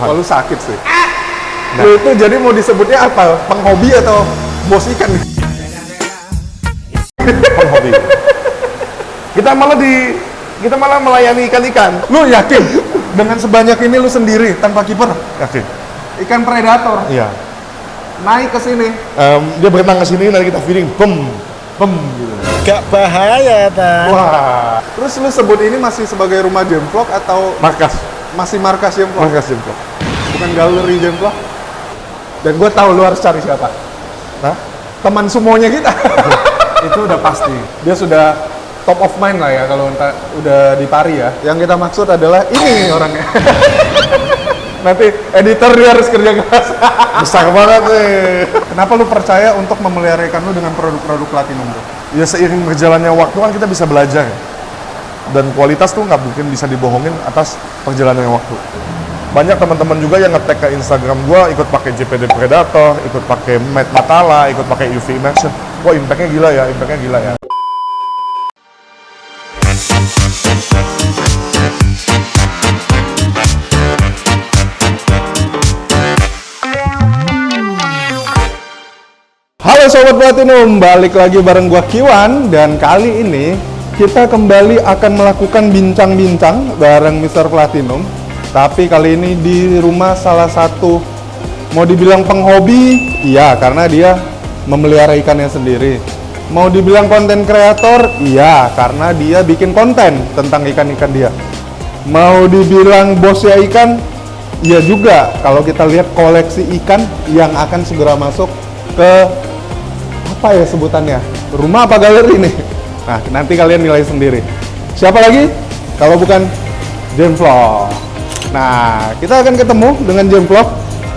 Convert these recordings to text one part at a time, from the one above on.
Tuhan. Kalau sakit sih. Nah. Lu itu jadi mau disebutnya apa? Penghobi atau bos ikan nih? Penghobi. Kita malah melayani ikan-ikan. Lu yakin dengan sebanyak ini lu sendiri tanpa kiper? Yakin? Ikan predator. Iya. Naik ke sini. Dia berenang ke sini, nanti kita feeding, bem gitu. Gak bahaya, ta? Wah. Terus lu sebut ini masih sebagai rumah Jemplok atau Markas. masih markas Jemplok? Markas Jemplok. Bukan galeri Jemplok? Dan gue tahu lu harus cari siapa? Hah? Teman sumonya kita. Itu udah pasti. Dia sudah top of mind lah ya kalau udah di Pari ya. Yang kita maksud adalah ini orangnya. Nanti editor dia harus kerja keras. Besar banget nih. Kenapa lu percaya untuk memelihara ikan lu dengan produk-produk platinum bro? Ya seiring berjalannya waktu kan kita bisa belajar. Dan kualitas tuh nggak mungkin bisa dibohongin atas perjalannya waktu. Banyak teman-teman juga yang nge-tag ke Instagram gua ikut pakai JPD Predator, ikut pakai Made Matala, ikut pakai UV Immersion. Wah, impactnya gila ya. Halo Sobat Platinum, balik lagi bareng gua Kiwan. Dan kali ini kita kembali akan melakukan bincang-bincang bareng Mr. Platinum. Tapi kali ini di rumah salah satu, mau dibilang penghobi, iya karena dia memelihara ikannya sendiri. Mau dibilang konten kreator, iya karena dia bikin konten tentang ikan-ikan dia. Mau dibilang bosnya ikan, iya juga kalau kita lihat koleksi ikan yang akan segera masuk ke apa ya sebutannya? Rumah apa galeri nih? Nah, nanti kalian nilai sendiri. Siapa lagi? Kalau bukan Jemplok. Nah, kita akan ketemu dengan Jemplok.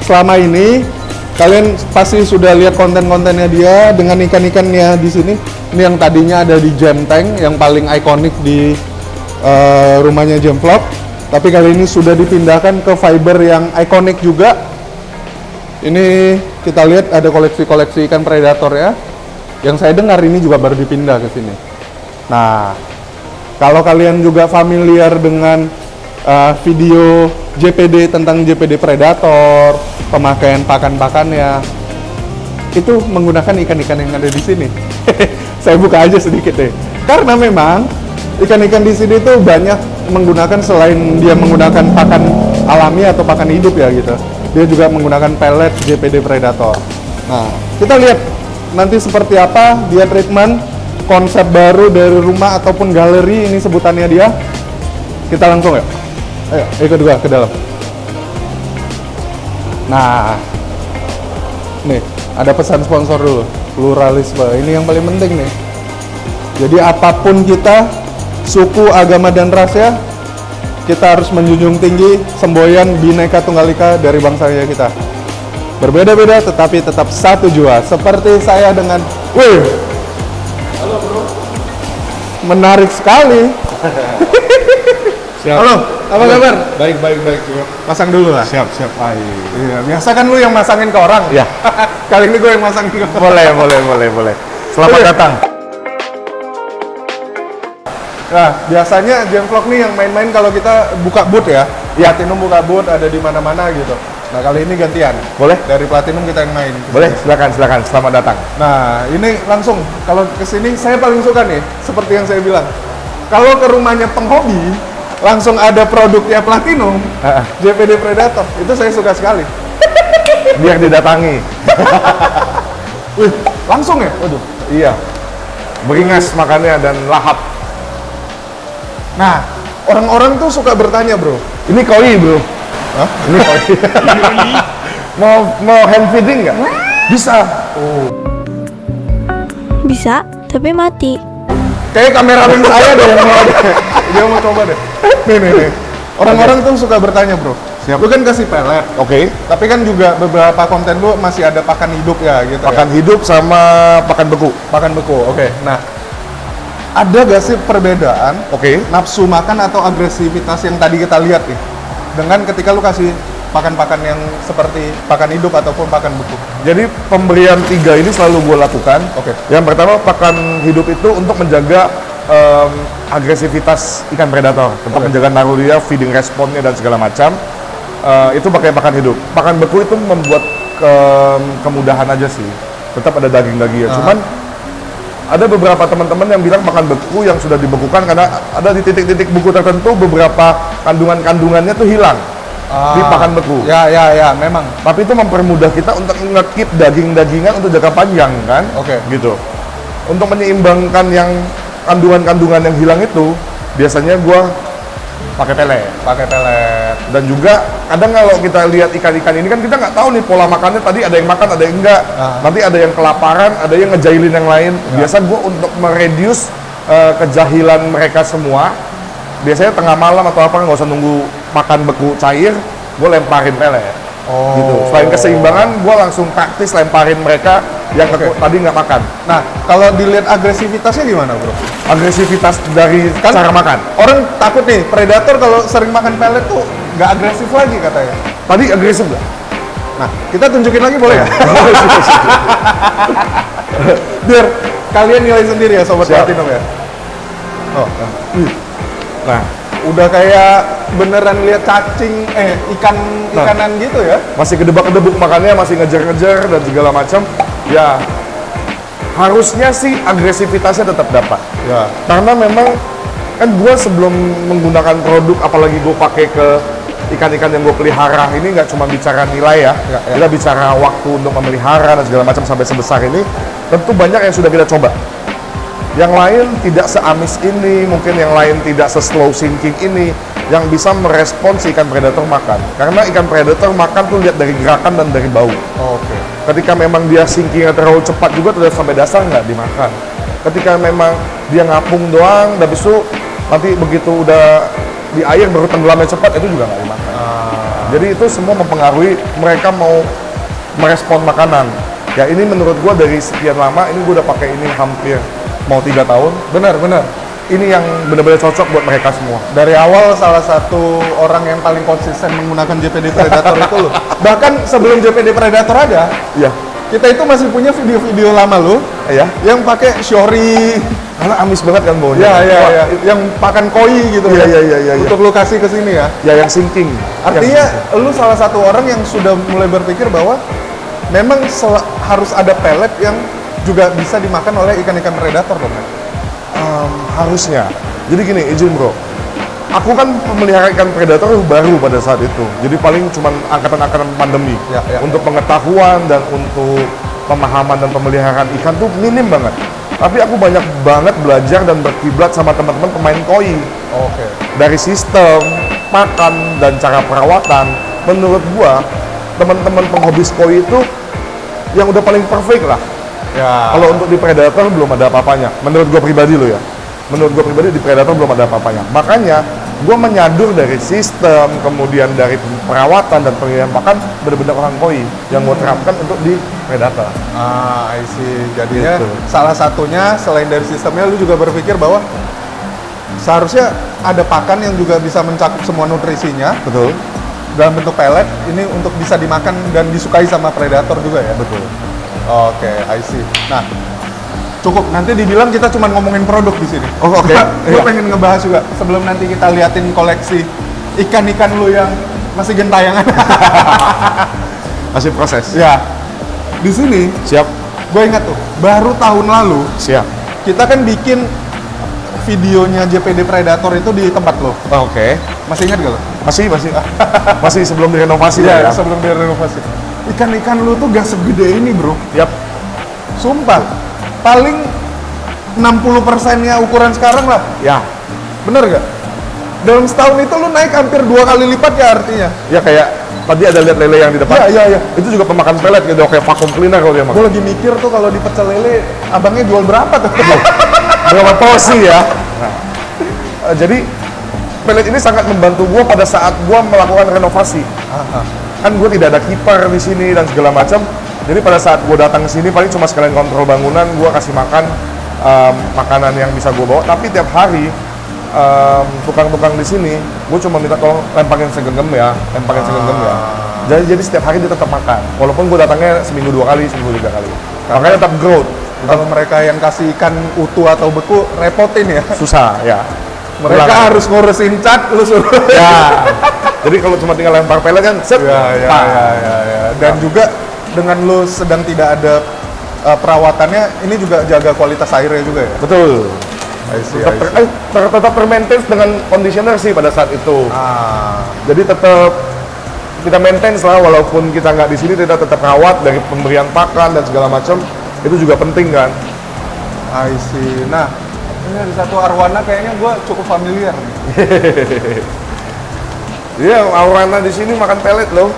Selama ini kalian pasti sudah lihat konten-kontennya dia dengan ikan-ikannya di sini. Ini yang tadinya ada di Jam Tank yang paling ikonik di rumahnya Jemplok. Tapi kali ini sudah dipindahkan ke fiber yang ikonik juga. Ini kita lihat ada koleksi-koleksi ikan predator ya. Yang saya dengar ini juga baru dipindah ke sini. Nah, kalau kalian juga familiar dengan video JPD tentang JPD Predator, pemakaian pakan-pakannya, itu menggunakan ikan-ikan yang ada di sini. Saya buka aja sedikit deh. Karena memang ikan-ikan di sini tuh banyak menggunakan, selain dia menggunakan pakan alami atau pakan hidup ya gitu, dia juga menggunakan pellet JPD Predator. Nah, kita lihat nanti seperti apa dia treatment, konsep baru dari rumah ataupun galeri, ini sebutannya dia. Kita langsung ya. Ayo, ikut gua ke dalam. Nah, nih ada pesan sponsor dulu. Pluralisme, ini yang paling penting nih. Jadi apapun kita, suku, agama, dan ras ya, kita harus menjunjung tinggi semboyan Bhinneka Tunggal Ika dari bangsanya kita. Berbeda-beda tetapi tetap satu jua. Seperti saya dengan, wih, halo bro, menarik sekali. Siap. Halo, apa kabar? Baik. Pasang dulu lah. Siap. Iya, biasa kan lu yang masangin ke orang. Ya. Kali ini gue yang masangin ke orang. Boleh. Selamat datang. Nah, biasanya Jemplok nih yang main-main kalau kita buka booth ya. Platinum buka booth ada di mana-mana gitu. Nah, kali ini gantian. Boleh? Dari Platinum kita yang main. Boleh, silakan. Selamat datang. Nah, ini langsung kalau kesini saya paling suka nih, seperti yang saya bilang. Kalau ke rumahnya penghobi, langsung ada produknya Platinum, JPD Predator. Itu saya suka sekali. Biar didatangi. Wih, langsung ya? Waduh. Iya. Beringas makannya dan lahap. Nah, orang-orang tuh suka bertanya, bro. Ini koi, bro. Hah? Ini koi. mau hand feeding nggak? Bisa. Oh. Bisa, tapi mati. Kayak kameramen saya deh yang mau ada. Dia mau coba deh. Nih. Orang-orang tuh suka bertanya, bro. Siap. Lu kan kasih pelet. Oke. Tapi kan juga beberapa konten lu masih ada pakan hidup ya, gitu Pakan hidup sama pakan beku. Pakan beku, oke. Nah, ada gak sih perbedaan Oke. nafsu makan atau agresivitas yang tadi kita lihat nih, dengan ketika lu kasih pakan-pakan yang seperti pakan hidup ataupun pakan beku? Jadi pemberian 3 ini selalu gue lakukan. Oke. Yang pertama pakan hidup itu untuk menjaga agresivitas ikan predator, untuk menjaga naluri dia, feeding responnya dan segala macam. itu pakai pakan hidup. Pakan beku itu membuat kemudahan aja sih. Tetap ada daging-dagingnya. Cuman ada beberapa teman-teman yang bilang makan beku yang sudah dibekukan karena ada di titik-titik beku tertentu beberapa kandungan-kandungannya tuh hilang di pakan beku. Ya, memang. Tapi itu mempermudah kita untuk nge-keep daging-dagingan untuk jangka panjang kan? Oke. Gitu. Untuk menyeimbangkan yang kandungan-kandungan yang hilang itu, biasanya gua pakai pelet. Dan juga kadang kalau kita lihat ikan-ikan ini kan kita nggak tahu nih pola makannya, tadi ada yang makan, ada yang enggak. Nanti ada yang kelaparan, ada yang ngejailin yang lain. Biasa gua untuk mereduce kejahilan mereka semua, biasanya tengah malam atau apa nggak usah nunggu makan beku cair, gue lemparin pelet. Gitu. Selain keseimbangan, gue langsung praktis lemparin mereka yang tadi nggak makan. Nah, kalau dilihat agresivitasnya gimana, bro? Agresivitas dari cara makan. Orang takut nih, predator kalau sering makan pelet tuh nggak agresif lagi katanya. Tadi agresif nggak? Nah, kita tunjukin lagi boleh ya? Biar kalian nilai sendiri ya, Sobat Siap. Platinum ya. Nah, Udah kayak beneran lihat cacing, ikanan gitu ya? masih kedebak-kedebuk makannya, masih ngejar-ngejar dan segala macam. Ya, harusnya sih agresivitasnya tetap dapat. Ya. Karena memang kan gue sebelum menggunakan produk, apalagi gue pakai ke ikan-ikan yang gue pelihara, ini nggak cuma bicara nilai ya, kita bicara waktu untuk memelihara dan segala macam sampai sebesar ini, tentu banyak yang sudah kita coba. Yang lain tidak seamis ini, mungkin yang lain tidak se-slow sinking ini, yang bisa merespons si ikan predator makan. Karena ikan predator makan tuh lihat dari gerakan dan dari bau. Oke. Ketika memang dia sinkingnya terlalu cepat juga, tuh sampai dasar nggak dimakan. Ketika memang dia ngapung doang, habis itu nanti begitu udah di air baru tenggelamnya cepat, itu juga nggak dimakan. Jadi itu semua mempengaruhi mereka mau merespon makanan. Ya ini menurut gua dari sekian lama, ini gua udah pakai ini hampir mau 3 tahun. Benar. Ini yang benar-benar cocok buat mereka semua. Dari awal salah satu orang yang paling konsisten menggunakan JPD Predator itu lo. Bahkan sebelum JPD Predator ada, Iya. kita itu masih punya video-video lama lo, Iya. yang pakai shori, Karena amis banget kan baunya. ya, yang pakan koi gitu Iya, ya. iya. Untuk lo kasih ke sini ya. Ya yang sinking. Artinya lu salah satu orang yang sudah mulai berpikir bahwa memang harus ada pelet yang juga bisa dimakan oleh ikan-ikan predator dong. Harusnya. Jadi gini, izin bro. Aku kan memelihara ikan predator baru pada saat itu. Jadi paling cuma angkatan-angkatan pandemi. Ya. Untuk pengetahuan dan untuk pemahaman dan pemeliharaan ikan tuh minim banget. Tapi aku banyak banget belajar dan berkiblat sama teman-teman pemain koi. Oke. Dari sistem, makan, dan cara perawatan. Menurut gua, teman-teman penghobis koi itu yang udah paling perfect lah. Ya. Kalau untuk di predator belum ada apa-apanya. Menurut gue pribadi lo ya. Menurut gue pribadi di predator belum ada apa-apanya. Makanya gue menyadur dari sistem, kemudian dari perawatan dan pengiriman pakan benar-benar orang koi yang gue terapkan untuk di predator. I see. Jadinya Gitu. salah satunya selain dari sistemnya lu juga berpikir bahwa seharusnya ada pakan yang juga bisa mencakup semua nutrisinya Betul. dalam bentuk pelet ini untuk bisa dimakan dan disukai sama predator juga ya. Betul. Oke, I see. Nah, cukup. Nanti dibilang kita cuma ngomongin produk di sini. Oh, oke. Gue Iya. pengen ngebahas juga sebelum nanti kita liatin koleksi ikan-ikan lu yang masih gentayangan. Masih proses. Ya, di sini Siap. gue ingat tuh, baru tahun lalu Siap. kita kan bikin videonya JPD Predator itu di tempat lo. Oke. Masih ingat gak lo? Masih. Masih sebelum direnovasi lah ya. sebelum direnovasi. Ikan-ikan lu tuh gak segede ini, bro. Yap. Sumpah. Paling 60%-nya ukuran sekarang lah. Ya. Bener gak? Dalam setahun itu lu naik hampir 2 kali lipat ya artinya. Ya kayak tadi ada lihat lele yang di depan. Iya. Itu juga pemakan pelet gitu, kayak vacuum cleaner kalau dia makan. Gue lagi mikir tuh kalau di pecel lele, abangnya jual berapa tuh? Berapa porsi ya? Nah, jadi pelet ini sangat membantu gue pada saat gue melakukan renovasi. Kan gue tidak ada kiper di sini dan segala macam. Jadi pada saat gue datang ke sini paling cuma sekalian kontrol bangunan, gue kasih makan makanan yang bisa gue bawa. Tapi tiap hari tukang-tukang di sini, gue cuma minta tolong lemparin segenggam ya. Jadi setiap hari dia tetap makan. Walaupun gue datangnya seminggu 2 kali, seminggu 3 kali. Makanya tetap growth. Kalau mereka yang kasih ikan utuh atau beku, repotin ya. Susah ya. Mereka Ulangan. harus ngurusin cat, lu suruh. Ya. Jadi kalau cuma tinggal lempar pelet kan, set. Pak. Ya. Dan juga dengan lu sedang tidak ada perawatannya, ini juga jaga kualitas airnya juga ya. Betul. I see. Tetap termaintain dengan conditioner sih pada saat itu. Ah, Jadi tetap kita maintain lah, walaupun kita nggak di sini, kita tetap rawat dari pemberian pakan dan segala macam. Itu juga penting kan. I see. Nah, ini ada satu arwana kayaknya gua cukup familiar nih. Iya, Aurana di sini makan pelet loh.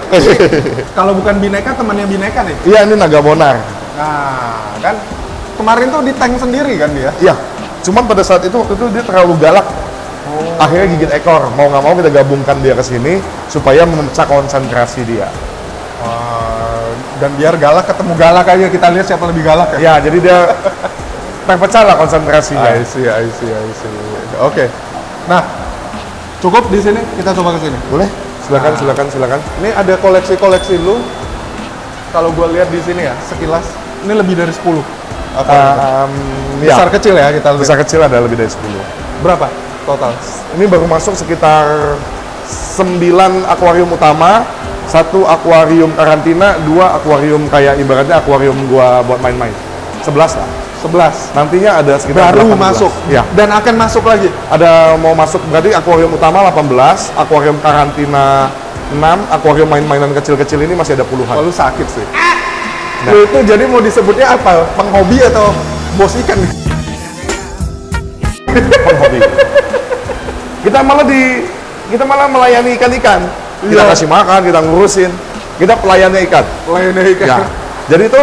Kalau bukan bineka, temannya bineka nih. Iya, ini naga bonar. Nah, kan kemarin tuh di tank sendiri kan dia. Iya. Cuman pada saat itu waktu itu dia terlalu galak. Akhirnya gigit ekor. Mau nggak mau kita gabungkan dia ke sini supaya memecah konsentrasi dia. Dan biar galak ketemu galak aja, kita lihat siapa lebih galak ya. Ya, jadi dia terpecah lah konsentrasinya. I see. Oke. Nah, cukup di sini, kita coba ke sini. Boleh? Silakan. Ini ada koleksi-koleksi lu. Kalau gua lihat di sini ya, sekilas ini lebih dari 10. Ya. Besar kecil ya kita lihat. Besar kecil ada lebih dari 10. Berapa total? Ini baru masuk sekitar 9 akuarium utama, 1 akuarium karantina, 2 akuarium kayak ibaratnya akuarium gua buat main-main. 11 lah. 11. Nantinya ada sekitar Baru 18. masuk. Ya. Dan akan masuk lagi. Ada mau masuk, berarti akuarium utama 18, akuarium karantina 6, akuarium main-mainan kecil-kecil ini masih ada puluhan. Kalau sakit sih. Lu itu jadi mau disebutnya apa? Penghobi atau bos ikan nih? Penghobi. Kita malah melayani ikan-ikan. Kita Iya. kasih makan, kita ngurusin. Kita pelayannya ikan. Lainnya ikan. Ya. Jadi itu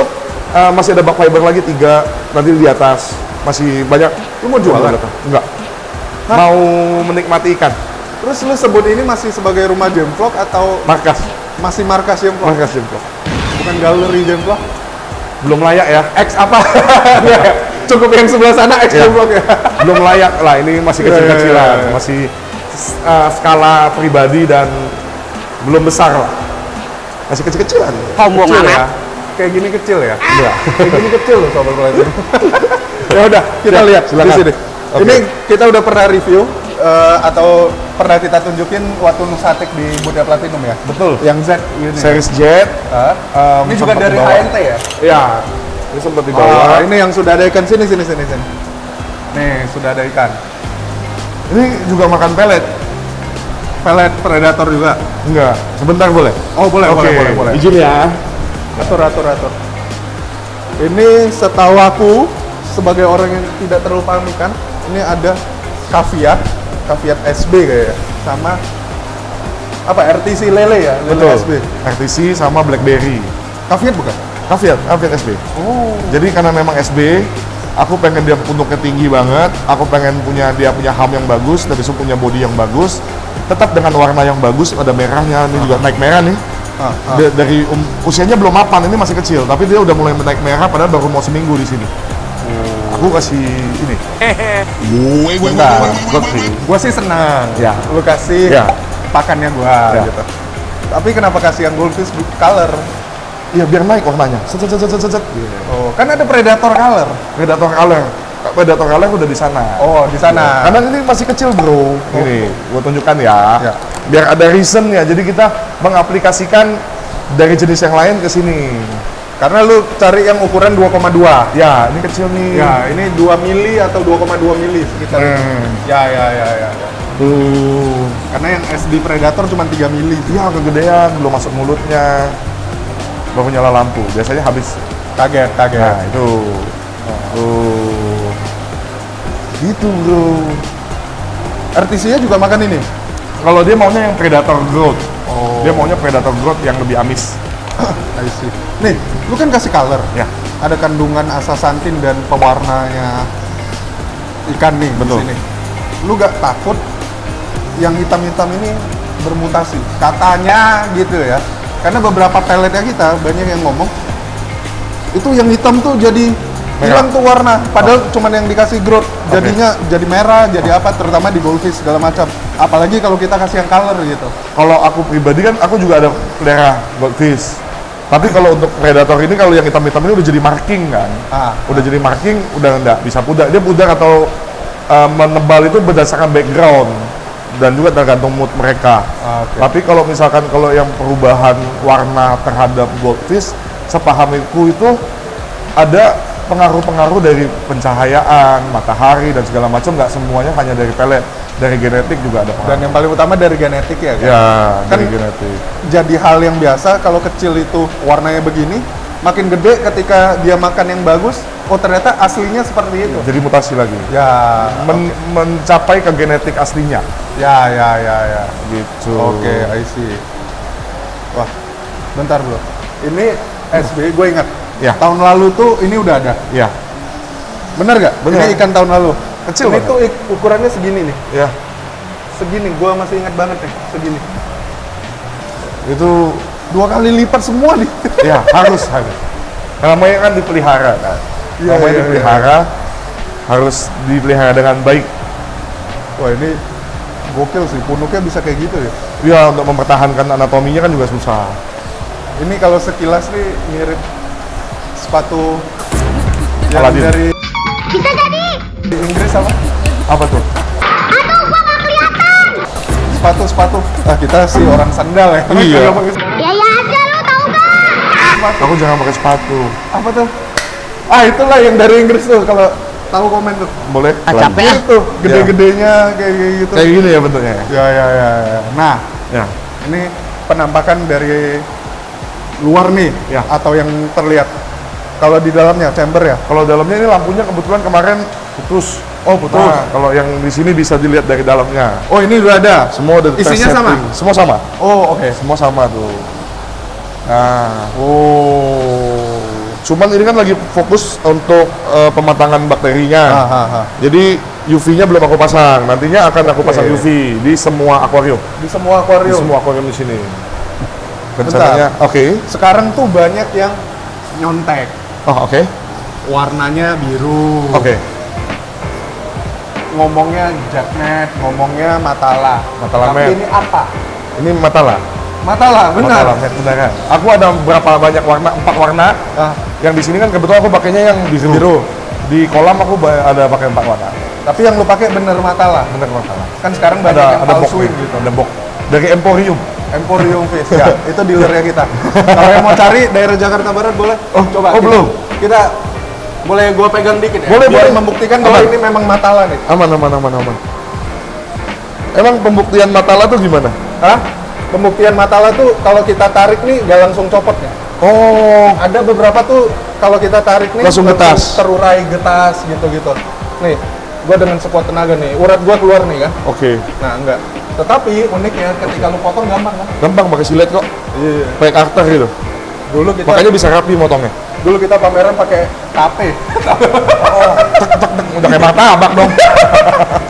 masih ada bak fiber lagi 3 nanti di atas. Masih banyak. Lu mau jualan? Enggak. Mau menikmati ikan. Terus lu sebut ini masih sebagai rumah Jemvlog atau Markas. masih markas Jemvlog? Markas jempol. Bukan galeri Jemvlog? Belum layak ya. X apa? Cukup yang sebelah sana X Ya. Jemvlog ya. Belum layak lah, ini masih kecil-kecilan. Ya. Masih skala pribadi dan belum besar lah. Masih kecil-kecilan. Kecil ya. Kayak gini kecil ya? Iya. Kayak gini kecil loh sobat Platinum. Ya udah, kita Siap, lihat silakan. di sini. Oke. Ini kita udah pernah review atau pernah kita tunjukin waktu Nusatik di Budia Platinum ya. Betul. Yang Z ini. Series Jet. Ini juga sempat dari dibawa. HNT ya? Iya. Ini sempat dibawa. Ini yang sudah ada ikan sini. Nih, sudah ada ikan. Ini juga makan pelet. Pelet predator juga. Enggak. Sebentar boleh? Oh, boleh, Oke. boleh. Izin ya. Atur. Ini setahu aku sebagai orang yang tidak terlalu paham ikan, ini ada kaviat SB kayaknya, sama apa RTC lele ya, lele Betul. SB. RTC sama Blackberry. Kaviat bukan? Kaviat SB. Oh. Jadi karena memang SB, aku pengen dia punuknya tinggi banget, aku pengen dia punya ham yang bagus, dan besok punya body yang bagus, tetap dengan warna yang bagus, ada merahnya, ini juga naik merah nih. Dari usianya belum mapan, ini masih kecil, tapi dia udah mulai naik merah, padahal baru mau seminggu di sini. Aku kasih ini. Bentar, Godfrey. Gua sih senang. Ya. Lu kasih Ya. pakannya gua Ya. gitu. Tapi kenapa kasih yang goldfish color? Iya, biar naik warnanya. Set. Gitu. Oh, kan ada predator color. Predator color udah di sana. Oh, di sana. Karena ini masih kecil bro. Ini, gua tunjukkan ya. Ya. Biar ada reasonnya. Jadi kita mengaplikasikan dari jenis yang lain ke sini. Karena lu cari yang ukuran 2,2. Ya, ini kecil nih. Ya, ini 2 mili atau 2,2 mili sekitar. Ya. Tuh. Karena yang SD Predator cuma 3 mili. Iya, kegedean, belum masuk mulutnya. Baru nyala lampu. Biasanya habis. Kaget. Nah, itu. Tuh. Gitu, bro. RTC-nya juga makan ini. Kalau dia maunya yang predator growth. Oh. Dia maunya predator growth yang lebih amis. I see. Nih, lu kan kasih color. Ya. Ada kandungan astaxanthin dan pewarnanya ikan nih Betul. di sini. Lu gak takut yang hitam-hitam ini bermutasi? Katanya gitu ya. Karena beberapa peletnya kita banyak yang ngomong itu yang hitam tuh jadi hilang tuh warna. Padahal cuman yang dikasih growth jadinya jadi merah, jadi apa? Terutama di goldfish segala macam. Apalagi kalau kita kasih yang color gitu. Kalau aku pribadi kan, aku juga ada pelihara goldfish. Tapi kalau untuk predator ini, kalau yang hitam-hitam ini udah jadi marking kan. Udah jadi marking, udah nggak bisa pudar. Dia pudar atau menebal itu berdasarkan background dan juga tergantung mood mereka. Oke. Tapi kalau misalkan kalau yang perubahan warna terhadap goldfish, sepahamiku itu ada pengaruh-pengaruh dari pencahayaan, matahari dan segala macam. Nggak semuanya hanya dari pelet, dari genetik juga ada Dan pengaruh. yang paling utama dari genetik ya kan? Ya, Kan dari genetik. jadi hal yang biasa kalau kecil itu warnanya begini, makin gede ketika dia makan yang bagus, oh ternyata aslinya seperti itu. Jadi mutasi lagi. Ya, Mencapai ke genetik aslinya. ya, Gitu. Oke, I see. Wah, bentar bro. Ini SB, gue ingat. Ya. Tahun lalu tuh ini udah ada. Ya, Bener gak? Bener. Ini ikan tahun lalu. Kecil Ini banget. tuh ukurannya segini nih. ya. Segini, gue masih ingat banget nih. Segini. Itu 2 kali lipat semua nih. ya harus. Karena namanya kan dipelihara kan. Iya, Namanya iya, dipelihara, harus dipelihara dengan baik. Wah ini gokil sih, punuknya bisa kayak gitu ya. Ya, untuk mempertahankan anatominya kan juga susah. Ini kalau sekilas nih mirip sepatu yang Aladin. dari di Inggris apa? Apa tuh? Sepatu. Ah kita sih orang sandal ya. Iya. Nggak pakai Ya aja lu tahu gak? Aku jangan pakai sepatu. apa tuh? Ah itulah yang dari Inggris tuh kalau tahu komen tuh. Boleh? Capek ah. Itu gede-gedenya kayak gitu. Kayak gini ya bentuknya. Ya. Nah, Ya. ini penampakan dari luar nih Ya. atau yang terlihat. Kalau di dalamnya chamber ya. Kalau dalamnya ini lampunya kebetulan kemarin putus. Oh, putus. Nah, kalau yang di sini bisa dilihat dari dalamnya. Oh, ini udah ada. Semua udah Isinya sama? Semua sama. Oh, oke. Semua sama tuh. Nah, Oh. cuman ini kan lagi fokus untuk pematangan bakterinya. Jadi UV-nya belum aku pasang. Nantinya akan aku pasang Oke. UV di semua akuarium. Di semua Di akuarium. semua akuarium di sini. Bentar. Rencananya, oke. Sekarang tuh banyak yang nyontek. Oh, oke. Warnanya biru. Oke. Ngomongnya Jacknet, ngomongnya Matala. Matala Tapi Met. ini apa? Ini matala. Matala, benar. Matala, benar. Aku ada berapa banyak warna? 4 warna. Ah, Yang di sini kan kebetulan aku pakainya yang biru. Biru. Di kolam aku ada pakai 4 warna. tapi yang lu pakai bener Matala. Bener matala. Kan sekarang banyak yang Ada box palsuin nih, gitu. Ada box. Dari Emporium. Emporium Fish ya, itu dealernya kita. Kalau yang mau cari daerah Jakarta Barat boleh. Oh, coba. oh, belum. Kita boleh gua pegang dikit ya. Boleh, biar boleh. membuktikan bahwa Aman. ini memang Matala nih. Aman. Emang pembuktian matala tuh gimana? Hah? Pembuktian Matala tuh kalau kita tarik nih gak langsung copot ya. Oh, Ada beberapa tuh kalau kita tarik nih Langsung getas. terurai getas gitu-gitu. Nih, gua dengan sekuat tenaga nih, urat gua keluar nih kan. oke. Nah, enggak. Tetapi uniknya ketika lu potong gampang kan. Gampang pakai silet kok. Iya. Pakai karter gitu. Dulu kita Makanya bisa rapi motongnya. dulu kita pameran pakai KP. Udah kayak martabak dong.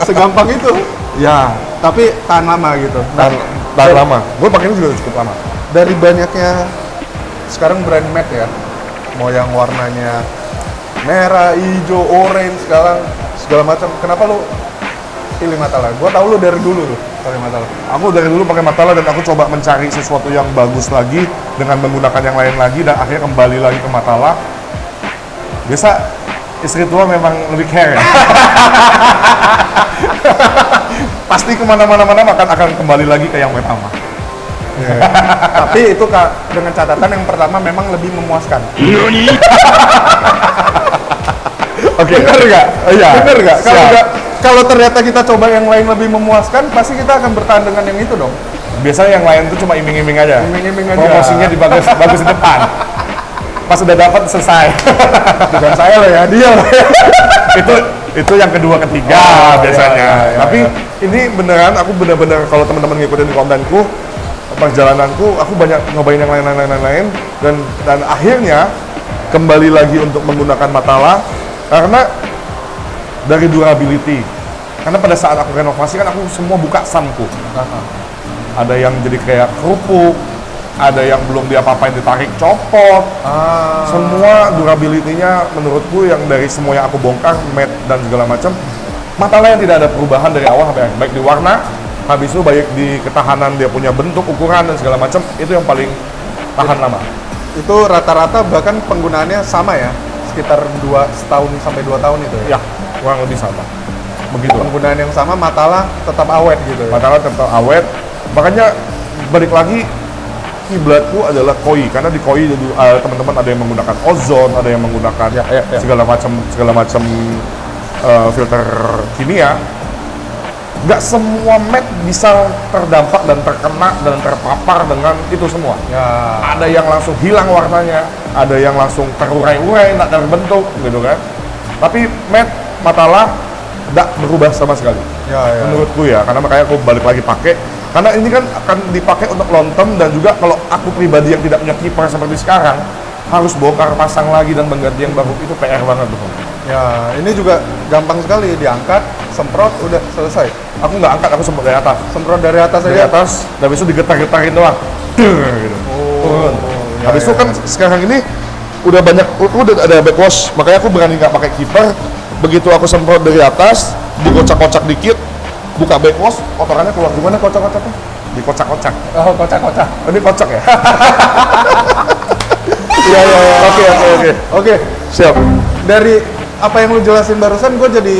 Segampang itu. Ya, Tapi tahan lama gitu. Nah, tahan lama. Gue pakainya juga cukup lama. dari banyaknya sekarang brand matte ya, mau yang warnanya merah, hijau, orange, segala macam. Kenapa lu pilih Matala? Gua tahu lu dari dulu tuh pakai Matala. Aku dari dulu pakai matala dan aku coba mencari sesuatu yang bagus lagi dengan menggunakan yang lain lagi dan akhirnya kembali lagi ke matala. Biasa istri tua memang lebih care ya. Pasti kemana-mana akan kembali lagi ke yang pertama. Tapi itu dengan catatan yang pertama memang lebih memuaskan. Oke. Bener nggak? Iya. Bener nggak? Kalau Siap. nggak, kalau ternyata kita coba yang lain lebih memuaskan, pasti kita akan bertahan dengan yang itu dong. Biasanya yang lain tuh cuma iming-iming aja. Iming-iming aja. Promosinya di bagus di depan. Pas udah dapat selesai. Bukan saya loh ya, dia loh. itu yang kedua ketiga Oh, biasanya. iya. Tapi ini beneran aku bener-bener kalau teman-teman ngikutin kontenku, perjalananku, aku banyak nyobain yang lain dan akhirnya kembali lagi untuk menggunakan matala karena dari durability. Karena pada saat aku renovasi kan aku semua buka samku. Ada yang jadi kayak kerupuk, ada yang belum diapa-apain ditarik copot. Semua durability-nya menurutku yang dari semua yang aku bongkar, matte dan segala macam, matala yang tidak ada perubahan dari awal sampai akhir. Baik di warna, habis itu baik di ketahanan dia punya bentuk, ukuran dan segala macam, itu yang paling tahan lama. Itu rata-rata bahkan penggunaannya sama ya, sekitar 2 tahun sampai 2 tahun itu ya. Ya, kurang lebih sama. begitu. Penggunaan yang sama, Matala tetap awet gitu ya. Matala tetap awet. Makanya balik lagi kiblatku adalah koi, karena di koi teman-teman ada yang menggunakan ozon, ada yang menggunakan segala macam filter kimia. Nggak semua mat bisa terdampak dan terkena dan terpapar dengan itu semua. Ya. Ada yang langsung hilang warnanya, ada yang langsung terurai-urai, nggak terbentuk gitu kan. Tapi mat Matala nggak berubah sama sekali. Ya. Menurutku ya, karena makanya aku balik lagi pakai. Karena ini kan akan dipakai untuk long term, dan juga kalau aku pribadi yang tidak punya kiper seperti sekarang, harus bongkar pasang lagi dan mengganti yang baru, itu PR banget tuh. Ya, ini juga gampang sekali, diangkat, semprot, udah selesai. Aku nggak angkat, aku semprot dari atas. Semprot dari atas Dari aja. atas, dan habis itu digetar-getarin doang. Gitu. Turun. Ya, Habis itu kan sekarang ini udah banyak, udah ada backwash, makanya aku berani nggak pakai kiper. Begitu aku semprot dari atas, dikocak-kocak dikit, buka backwash, kotorannya keluar. Gimana kocak-kocaknya? Dikocak-kocak. Oh, kocak-kocak. Oh, ini kocak ya? Iya. Oke. Oke, Siap. dari apa yang lu jelasin barusan, gue jadi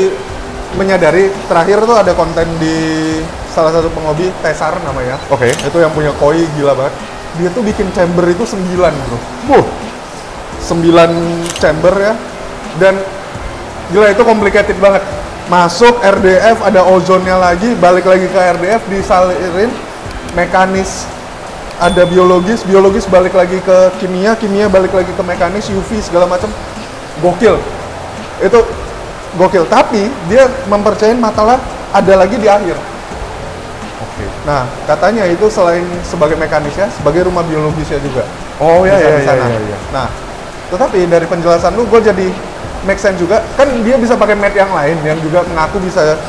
menyadari terakhir tuh ada konten di salah satu penghobi, Tesar namanya. Oke. Itu yang punya koi, gila banget. Dia tuh bikin chamber itu 9 bro. 9 chamber ya. Dan gila, itu complicated banget. Masuk RDF, ada ozonnya lagi, balik lagi ke RDF, disalirin, mekanis, ada biologis balik lagi ke kimia balik lagi ke mekanis, UV segala macam. Gokil. Itu gokil, tapi dia mempercayain Matala ada lagi di akhir. Oke. Nah, katanya itu selain sebagai mekanisnya, sebagai rumah biologisnya juga. Oh Bisa iya di sana. Nah, tetapi dari penjelasan lu, gue jadi make sense juga. Kan dia bisa pakai mat yang lain yang juga mengaku bisa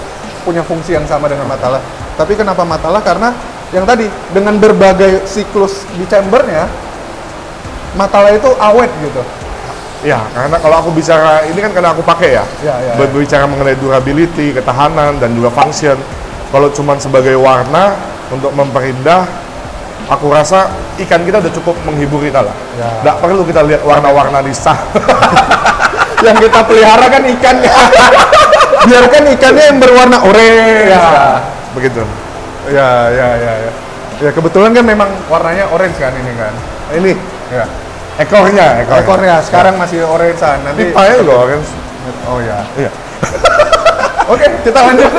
punya fungsi yang sama dengan Matala. Tapi kenapa Matala? Karena yang tadi, dengan berbagai siklus di chambernya, Matala itu awet gitu. Ya, karena kalau aku bicara, ini kan karena aku pakai ya. Ya. Berbicara mengenai durability, ketahanan, dan juga function. Kalau cuma sebagai warna untuk memperindah, aku rasa ikan kita udah cukup menghibur kita lah. Ya. Nggak perlu kita lihat warna-warna di sah. Yang kita pelihara kan ikannya. Biarkan ikannya yang berwarna orange. Ya, begitu. Ya. Ya, kebetulan kan memang warnanya orange kan ini kan. Ini Ya. ekornya. Ekornya sekarang masih orange-an. Nanti Pipanya juga orange. Oh ya. Iya. Oke, kita lanjut.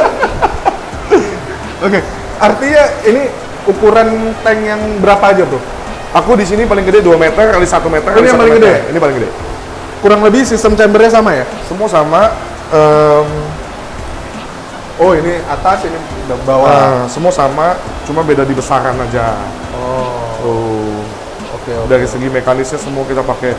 Oke. Artinya ini ukuran tank yang berapa aja tuh? Aku di sini paling gede 2 meter kali 1 meter. Ini kali yang 1 paling meter. gede? Ini paling gede. Kurang lebih sistem chambernya sama ya? Semua sama. Oh, ini atas, ini bawah. Semua sama, cuma beda di besaran aja. Oh. Oke. Dari segi mekanisnya semua kita pakai.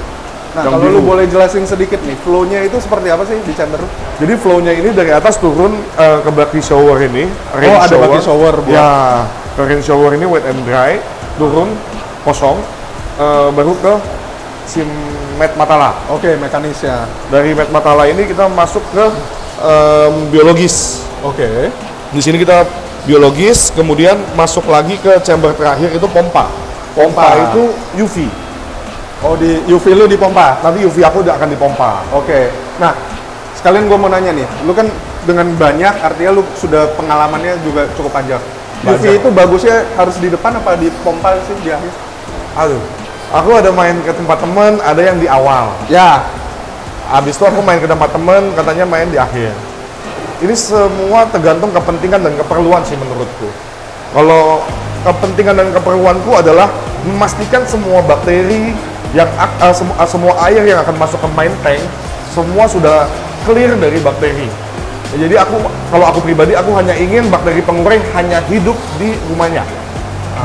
Nah, yang kalau biru. lu boleh jelasin sedikit nih, flow-nya itu seperti apa sih di chamber? Jadi flow-nya ini dari atas turun ke baki shower ini. rain ada baki shower buat- Ya, ke rain shower ini wet and dry, turun kosong, baru ke si mat Matala. Oke, mekanisnya. Dari mat Matala ini kita masuk ke biologis. Oke. Di sini kita biologis, kemudian masuk lagi ke chamber terakhir itu pompa. Pompa itu UV. Oh, di UV lu dipompa. Nanti UV aku udah akan dipompa. Oke. Nah, sekalian gue mau nanya nih, lu kan dengan banyak, artinya lu sudah pengalamannya juga cukup panjang. UV Panjang. itu bagusnya harus di depan apa dipompa sih di akhir? Aduh, aku ada main ke tempat temen, ada yang di awal. Ya. Habis itu aku main ke tempat temen, katanya main di akhir. Ini semua tergantung kepentingan dan keperluan sih menurutku. Kalau kepentingan dan keperluanku adalah memastikan semua bakteri yang semua air yang akan masuk ke main tank semua sudah clear dari bakteri. Ya, jadi kalau aku pribadi, aku hanya ingin bakteri pengurai hanya hidup di rumahnya,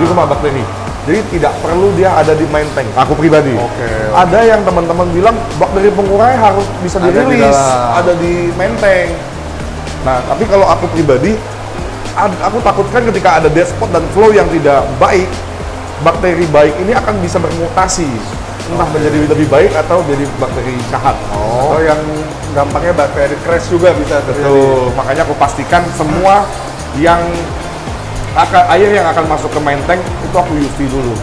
di rumah bakteri. Jadi tidak perlu dia ada di main tank. Aku pribadi. Oke. Ada yang teman-teman bilang bakteri pengurai harus bisa Ada di dirilis, dalam. ada di main tank. Nah, tapi kalau aku pribadi, aku takutkan ketika ada dead spot dan flow yang tidak baik, bakteri baik ini akan bisa bermutasi, entah menjadi lebih baik atau jadi bakteri jahat. Atau yang gampangnya bakteri crash juga bisa terjadi. Betul. Makanya aku pastikan semua yang air yang akan masuk ke main tank itu aku UV dulu,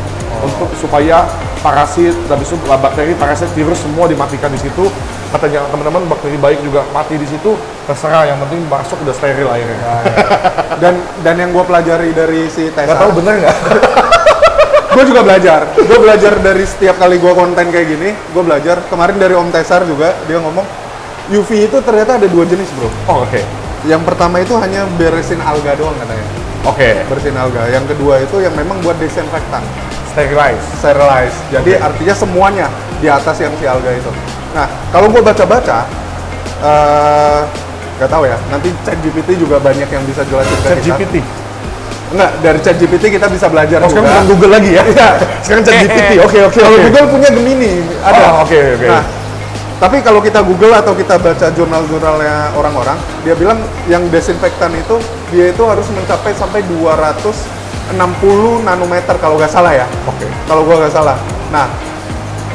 untuk supaya parasit, habis itu bakteri, parasit, virus semua dimatikan di situ. Katanya teman-teman bakteri baik juga mati di situ. Terserah, yang penting masuk udah steril airnya. Dan yang gue pelajari dari si Nggak Tessa, tahu bener nggak? gue juga belajar. Gue belajar dari setiap kali gue konten kayak gini, gue belajar. Kemarin dari Om Tesar juga, dia ngomong, UV itu ternyata ada 2 jenis bro. Oh, oke. Yang pertama itu hanya beresin alga doang katanya. Oke. Bersihin alga. Yang kedua itu yang memang buat desinfektan. Sterilize. Sterilize. Jadi Oke. artinya semuanya di atas yang si alga itu. Nah, kalau gue baca-baca, nggak tahu ya. Nanti ChatGPT juga banyak yang bisa jelasin ke kita. ChatGPT. Enggak, dari ChatGPT kita bisa belajar Oh, sekarang juga. bukan Google lagi ya? Iya. Sekarang ChatGPT. Oke. Kalau Google punya Gemini, ada. Oh, oke. Nah, tapi kalau kita Google atau kita baca jurnal-jurnalnya orang-orang, dia bilang yang desinfektan itu, dia itu harus mencapai sampai 260 nanometer kalau nggak salah ya. Oke. Kalau gua nggak salah. Nah,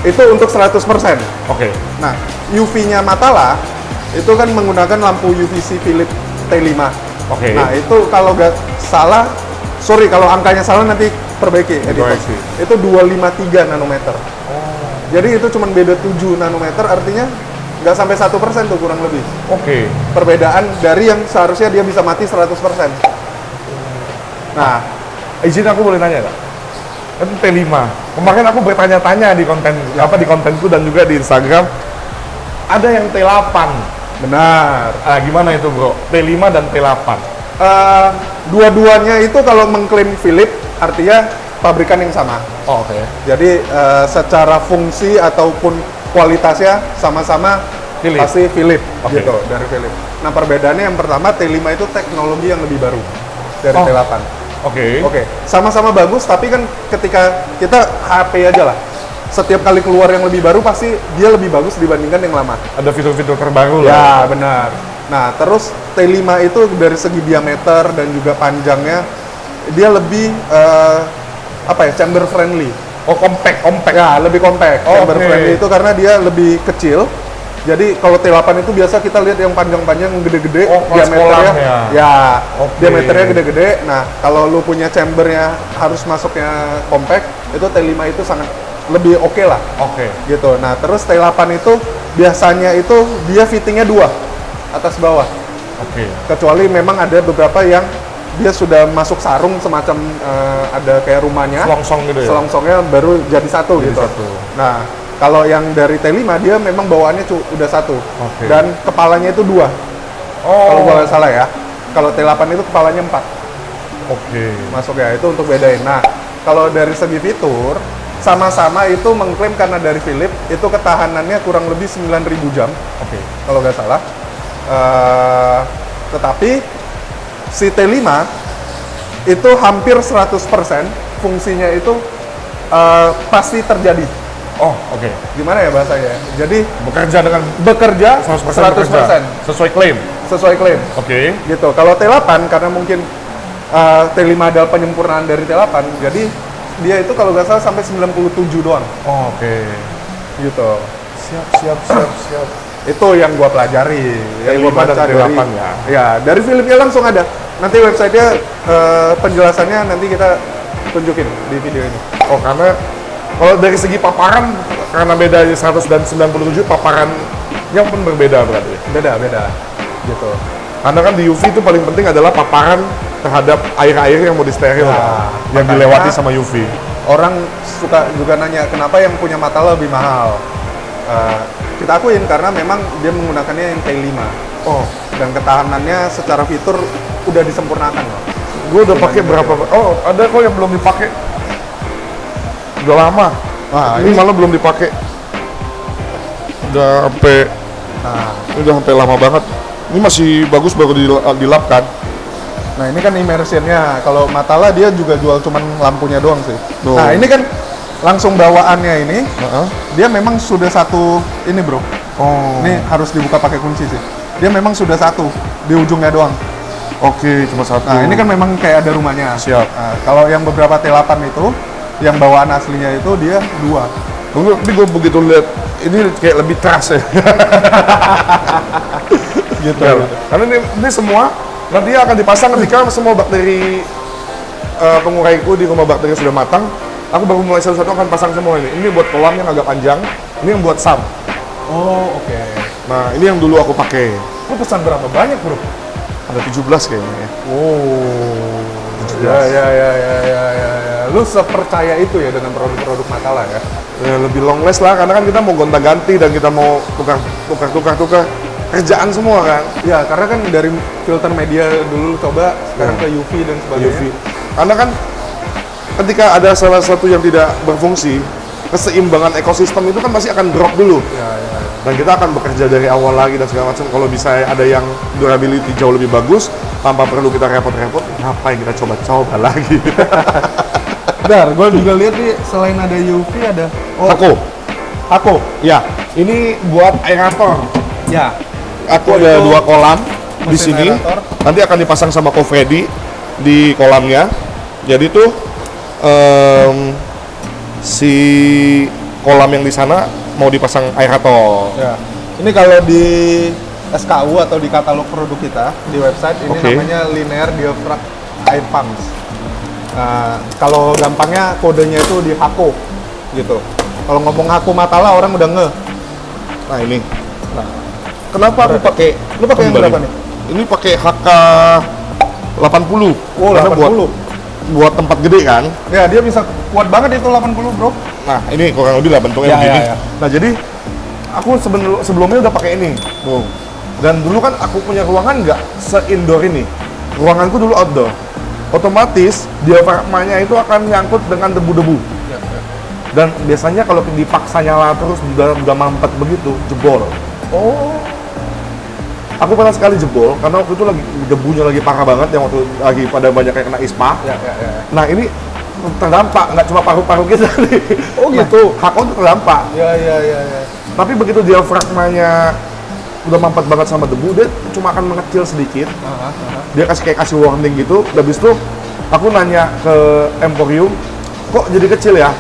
itu untuk 100%. Oke. Nah, UV-nya Matala itu kan menggunakan lampu UVC Philips T5. Oke. Nah, itu kalau nggak salah, sorry kalau angkanya salah nanti perbaiki editor. Koreksi. Itu 253 nanometer. Jadi itu cuma beda 7 nanometer, artinya nggak sampai 1% tuh kurang lebih. Oke. Perbedaan dari yang seharusnya dia bisa mati 100%. Nah, Izin aku boleh nanya nggak? Itu T5. Kemarin aku bertanya-tanya di konten di kontenku dan juga di Instagram. Ada yang T8. benar. Gimana itu bro? T5 dan T8. Dua-duanya itu kalau mengklaim Philips, artinya pabrikan yang sama. Oh, oke. Jadi secara fungsi ataupun kualitasnya sama-sama Philips. pasti Philips Oke. gitu, dari Philips. Nah, perbedaannya yang pertama T5 itu teknologi yang lebih baru dari Oh. T8. Oke. Oke, sama-sama bagus, tapi kan ketika kita HP aja lah, setiap kali keluar yang lebih baru pasti dia lebih bagus dibandingkan yang lama. Ada fitur-fitur terbaru lah. Ya, benar. Nah, terus T5 itu dari segi diameter dan juga panjangnya dia lebih chamber friendly. Oh, compact. Ya, lebih compact. Oh, Chamber oke. friendly itu karena dia lebih kecil. Jadi kalau T8 itu biasa kita lihat yang panjang-panjang, gede-gede, Oh, kelas diameternya, kolamnya. ya, Oke. diameternya gede-gede. Nah, kalau lu punya chambernya harus masuknya compact, itu T5 itu sangat lebih oke lah, Oke. gitu. Nah, terus T8 itu biasanya itu dia fittingnya 2, atas bawah. Oke. Kecuali memang ada beberapa yang dia sudah masuk sarung semacam ada kayak rumahnya, Selongsong gitu ya? selongsongnya baru jadi satu Jadi gitu. satu. Nah, kalau yang dari T5 dia memang bawaannya udah satu. Oke. Dan kepalanya itu 2. Kalau gua nggak salah ya. Kalau T8 itu kepalanya 4 Oke. masuk ya, itu untuk bedain. Nah, kalau dari segi fitur sama-sama itu mengklaim karena dari Philips itu ketahanannya kurang lebih 9.000 jam Oke. kalau nggak salah. Tetapi si T5 itu hampir 100% fungsinya itu pasti terjadi. Oh, oke. Gimana ya bahasanya? Jadi Bekerja dengan bekerja 100% 100%, bekerja. Sesuai klaim. sesuai klaim. Oke. Gitu. Kalau T8 karena mungkin T5 adalah penyempurnaan dari T8, jadi dia itu kalau nggak salah sampai 97 doang. Oh, oke. Gitu. Siap. Itu yang gua pelajari, yang gua T5 baca dan dari T8 ya. Ya, dari Philips-nya langsung ada. Nanti websitenya penjelasannya nanti kita tunjukin di video ini. Oh, karena kalau dari segi paparan, karena beda 100 dan 97, paparannya pun berbeda berarti. Beda gitu. Karena kan di UV itu paling penting adalah paparan terhadap air-air yang mau disteril, Nah, yang makanya dilewati sama UV. Orang suka juga nanya kenapa yang punya Matala lebih mahal. Kita akuin karena memang dia menggunakannya yang T5 Oh, dan ketahanannya secara fitur udah disempurnakan loh. gue udah pakai berapa? Oh, ada kok yang belum dipakai. Udah lama. Wah, ini malah belum dipakai. Udah sampai Nah, udah sampai lama banget. Ini masih bagus, baru dilap kan. nah ini kan immersionnya. Kalau Matala dia juga jual cuman lampunya doang sih. Oh. Nah ini kan langsung bawaannya ini, Heeh. dia memang sudah satu ini bro. Oh. Ini harus dibuka pakai kunci sih. Dia memang sudah satu di ujungnya doang. Oke, cuma satu. Nah ini kan memang kayak ada rumahnya. Siap. Nah, kalau yang beberapa T8 itu, yang bawaan aslinya itu dia 2. Tunggu, tapi gue begitu lihat ini kayak lebih keras ya. Gitu. Ya, karena ini semua nanti akan dipasang ketika semua bakteri penguraiku di rumah bakteri sudah matang, Aku baru mulai satu-satu akan pasang semua ini. Ini buat kolam yang agak panjang, ini yang buat sub. Oh, oke. Nah, ini yang dulu aku pakai. Lu pesan berapa banyak, Bro? Ada 17 kayaknya ya. Oh. 17. Ya. Lu sepercaya itu ya dengan produk-produk Matala ya? Ya, lebih long last lah, karena kan kita mau gonta-ganti dan kita mau tukar kerjaan semua kan. Ya, karena kan dari filter media dulu coba, sekarang ke UV dan sebagainya. UV. Karena kan ketika ada salah satu yang tidak berfungsi, keseimbangan ekosistem itu kan pasti akan drop dulu. Ya. Dan kita akan bekerja dari awal lagi dan segala macam. Kalau bisa ada yang durability jauh lebih bagus, tanpa perlu kita repot-repot, ngapain kita coba-coba lagi. Bentar, gue juga lihat nih selain ada UV ada Hako. Ya, ini buat aerator. Ya. Aku Oh, ada itu 2 kolam di mesin sini. aerator. Nanti akan dipasang sama Ko Freddy di kolamnya. Jadi tuh si kolam yang di sana mau dipasang aerator. Ya. Ini kalau di SKU atau di katalog produk kita di website ini Oke. namanya linear diaphragm air pumps. Nah, kalau gampangnya kodenya itu di Hako gitu. Kalau ngomong Hako Matala orang udah nge. Nah ini. Nah, kenapa aku pakai? Lu pakai yang kembali? berapa nih? Ini pakai HK 80. Oh, Karena 80. Buat tempat gede kan. Ya, dia bisa kuat banget itu 80, Bro. Nah, ini kurang lebih lah bentuknya Ya, begini. ya, ya. Nah, jadi aku sebelumnya udah pakai ini. Tuh. Dan dulu kan aku punya ruangan nggak se-indoor ini. Ruanganku dulu outdoor. Otomatis diafragmanya itu akan nyangkut dengan debu-debu. Dan biasanya kalau dipaksa nyala terus udah mampet begitu, jebol. Oh. Aku pernah sekali jebol karena waktu itu lagi debunya lagi parah banget, yang waktu lagi pada banyak yang kena ispa. Ya. Nah ini terdampak, nggak cuma paru-paru kita nih. Oh, gitu? Nah, Hako tuh terdampak. Ya. Tapi begitu diafragmanya udah mampet banget sama debu, dia cuma akan mengecil sedikit. Dia kasih warning gitu. Habis itu aku nanya ke Emporium, kok jadi kecil ya?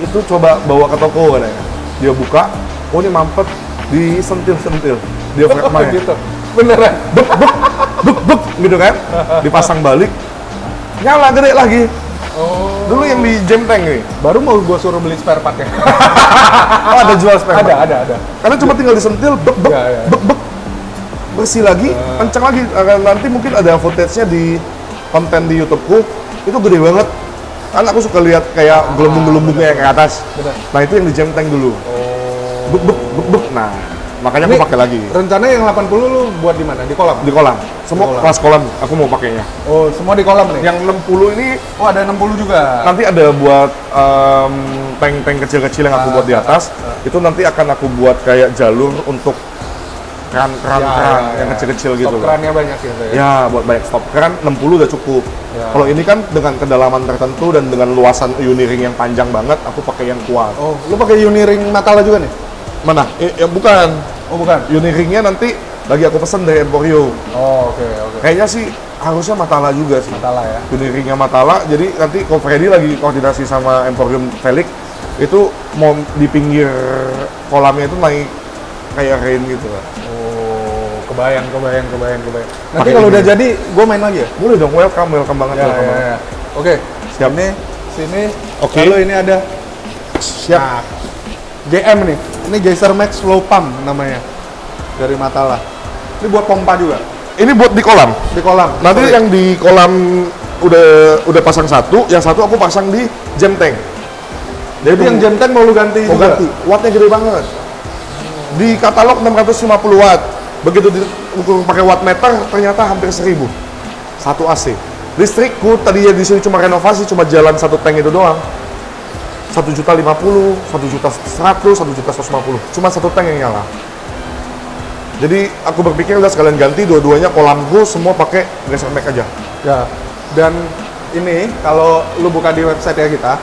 Itu coba bawa ke toko katanya. Dia buka, oh ini mampet, disentil-sentil diafragmanya. Gitu. Beneran. Buk gitu kan, dipasang balik, nyala gede lagi. Oh. Dulu yang di jam tank nih. Baru mau gua suruh beli spare part-nya. Oh, ada jual spare part? Ada. Karena cuma tinggal disentil, bek, Ya. bersih lagi, kencang lagi. Nanti mungkin ada footage-nya di konten di YouTube-ku, itu gede banget. Kan aku suka lihat kayak gelembung-gelembungnya yang ke atas. Benar. Nah itu yang di jam tank dulu. Bek. Nah, makanya aku Ini pakai lagi. Rencana yang 80 lu buat di mana? Di kolam? Di kolam. Semua Di kolam. kelas kolam aku mau pakainya. Oh, semua di kolam nih? Yang 60 ini Oh, ada 60 juga? nanti ada buat tank-tank kecil-kecil yang aku buat di atas. Itu nanti akan aku buat kayak jalur untuk keran yang kecil-kecil gitu. Stop kerannya banyak gitu ya? Ya, buat banyak stop keran 60 udah cukup. Ya. Kalau ini kan dengan kedalaman tertentu dan dengan luasan uniring yang panjang banget, aku pakai yang kuat. Oh, lu pakai Uniring Matala juga nih? Mana? Ya bukan. Oh, bukan? Uniringnya nanti lagi aku pesen dari Emporium. Oh, oke. Kayaknya sih harusnya Matala juga sih. Matala ya? Uniringnya Matala, jadi nanti Ko Freddy lagi koordinasi sama Emporium Felix, itu mau di pinggir kolamnya itu naik kayak rain gitu lah. Oh, kebayang. Nanti Pakai kalau ini. udah jadi, gue main lagi ya? Boleh dong, welcome banget. welcome banget. Ya. Oke, Siap. Sini. Oke. Lalu ini ada Siap. Nah, GM nih. Ini Geyser Max Flow Pump namanya. Dari Matala. Ini buat pompa juga. Ini buat di kolam. Di kolam. Nanti Sorry. yang di kolam udah pasang satu, yang satu aku pasang di jam tank. Jadi yang jam tank mau lu ganti mau juga? ganti. Wattnya gede banget. Di katalog 650 watt. Begitu diukur pakai watt meter, ternyata hampir 1000. Satu AC. Listrikku tadinya di sini cuma renovasi, cuma jalan satu tank itu doang. 1.050.000, 1.100.000, 1.150.000. Cuma satu tank yang nyala. Jadi aku berpikir udah sekalian ganti dua-duanya kolamku semua pakai Geyser Max aja. Ya. Dan ini kalau lu buka di website ya kita,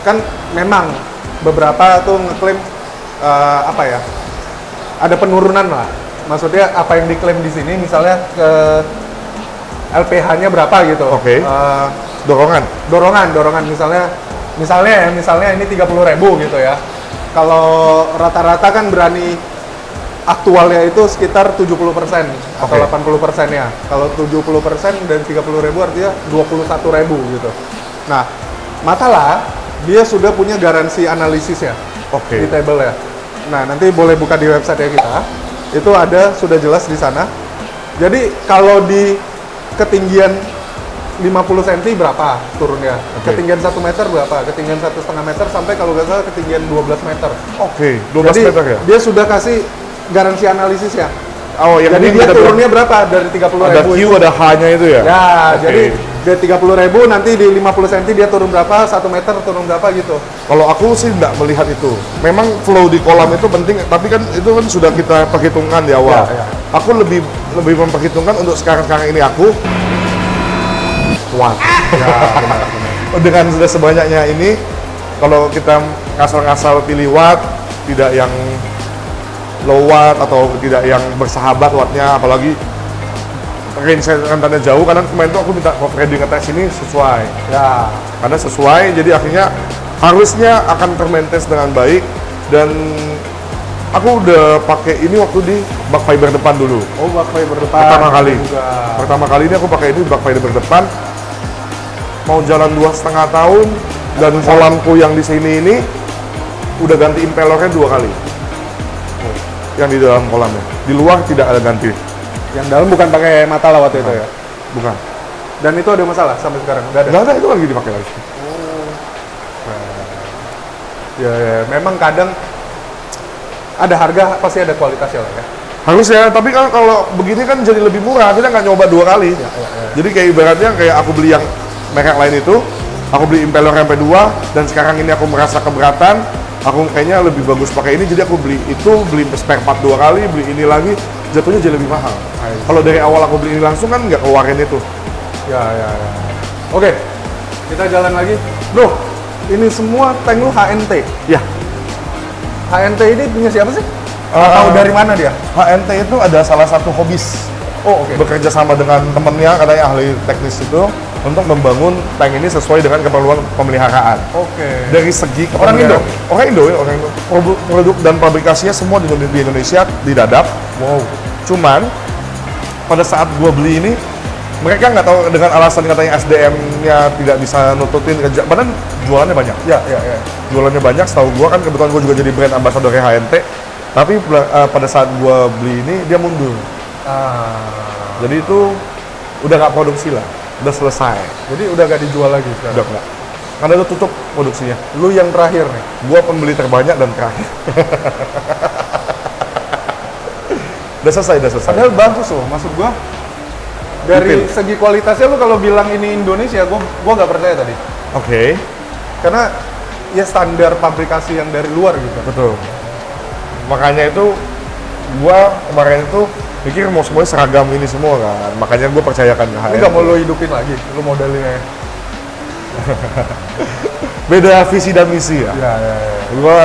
kan memang beberapa tuh ngeklaim apa ya? Ada penurunan lah. Maksudnya apa yang diklaim di sini misalnya ke LPH-nya berapa gitu. Oke. Dorongan. Dorongan misalnya ini 30.000 gitu ya. Kalau rata-rata kan berani aktualnya itu sekitar 70% atau Oke. 80% ya. Kalau 70% dan 30.000 artinya 21.000 gitu. Nah, Masalah, dia sudah punya garansi analisis ya. Oke. Di table ya. Nah, nanti boleh buka di website kita. Itu ada sudah jelas di sana. Jadi kalau di ketinggian 50 cm berapa turunnya? Oke. Ketinggian 1 meter berapa? Ketinggian 1,5 meter sampai kalau nggak salah ketinggian 12 meter. Oke, 12 Jadi meter ya? dia sudah kasih garansi analisis ya. Oh, yang Jadi ini dia kita turunnya berapa dari 30.000? ada Q, ada H-nya itu ya? Ya, Oke. jadi dari 30.000 nanti di 50 cm dia turun berapa, 1 meter turun berapa gitu. Kalau aku sih nggak melihat itu. Memang flow di kolam itu penting, tapi kan itu kan sudah kita perhitungkan di awal. Ya, ya. Aku lebih memperhitungkan untuk sekarang ini aku kuat. Dengan sudah sebanyaknya ini, kalau kita ngasal-ngasal pilih watt, tidak yang low watt atau tidak yang bersahabat wattnya, apalagi range rentannya jauh, karena kemarin tuh aku minta trading attack ini sesuai. Ya, Karena sesuai, jadi akhirnya harusnya akan termaintain dengan baik. Dan aku udah pakai ini waktu di bak fiber depan dulu. oh bak fiber depan. Pertama kali. Juga. Pertama kali ini aku pakai ini bak fiber depan. Mau jalan 2,5 tahun, dan kolamku yang di sini ini udah ganti impellernya 2 kali. Yang di dalam kolamnya. Di luar tidak ada ganti. Yang dalam bukan pakai mata lawat itu ya. Bukan. Dan itu ada masalah sampai sekarang. Nggak ada. Nggak ada, itu lagi dipakai lagi. Ya, ya, memang kadang ada harga pasti ada kualitasnya lah ya. Harusnya, tapi kan kalau begini kan jadi lebih murah, kita nggak nyoba 2 kali. Jadi kayak ibaratnya kayak aku beli yang merek lain itu, aku beli impeller MP2, dan sekarang ini aku merasa keberatan, aku kayaknya lebih bagus pakai ini, jadi aku beli itu, beli spare part 2 kali, beli ini lagi, jatuhnya jadi lebih mahal. Kalau dari awal aku beli ini langsung kan nggak keluarin itu. Ya, ya, ya. Oke, kita jalan lagi. Bro, ini semua tank lu HNT. Ya, HNT ini punya siapa sih? Atau dari mana dia? HNT itu ada salah satu hobis. Oh, oke. Bekerja sama dengan temennya, katanya ahli teknis itu, untuk membangun tank ini sesuai dengan keperluan pemeliharaan. Oke. Dari segi Orang Indo? Orang Indo. Produk dan pabrikasinya semua di Indonesia, di Dadap. Wow. Cuman pada saat gua beli ini, mereka nggak tahu, dengan alasan katanya SDM-nya tidak bisa nututin kerja, padahal jualannya banyak. Ya, ya, ya. Jualannya banyak, setahu gua kan kebetulan gua juga jadi brand ambassador HNT. Tapi pada saat gua beli ini dia mundur. Jadi itu udah nggak produksi lah, udah selesai. Jadi udah gak dijual lagi sekarang. Udah nggak. Karena udah tutup produksinya. Lu yang terakhir nih. Gua pembeli terbanyak dan terakhir. Udah selesai. Padahal bagus loh, maksud gua. Dari Detail. segi kualitasnya lu kalau bilang ini Indonesia, gua nggak percaya tadi. Oke, Karena ya standar pabrikasi yang dari luar gitu. betul. Makanya itu gua kemarin itu pikir mau semuanya seragam ini semua kan. Makanya gua percayakan ke Ini HNT. nggak mau lu hidupin lagi, lu modelinnya. Beda visi dan misi ya. Ya, ya, ya. Gua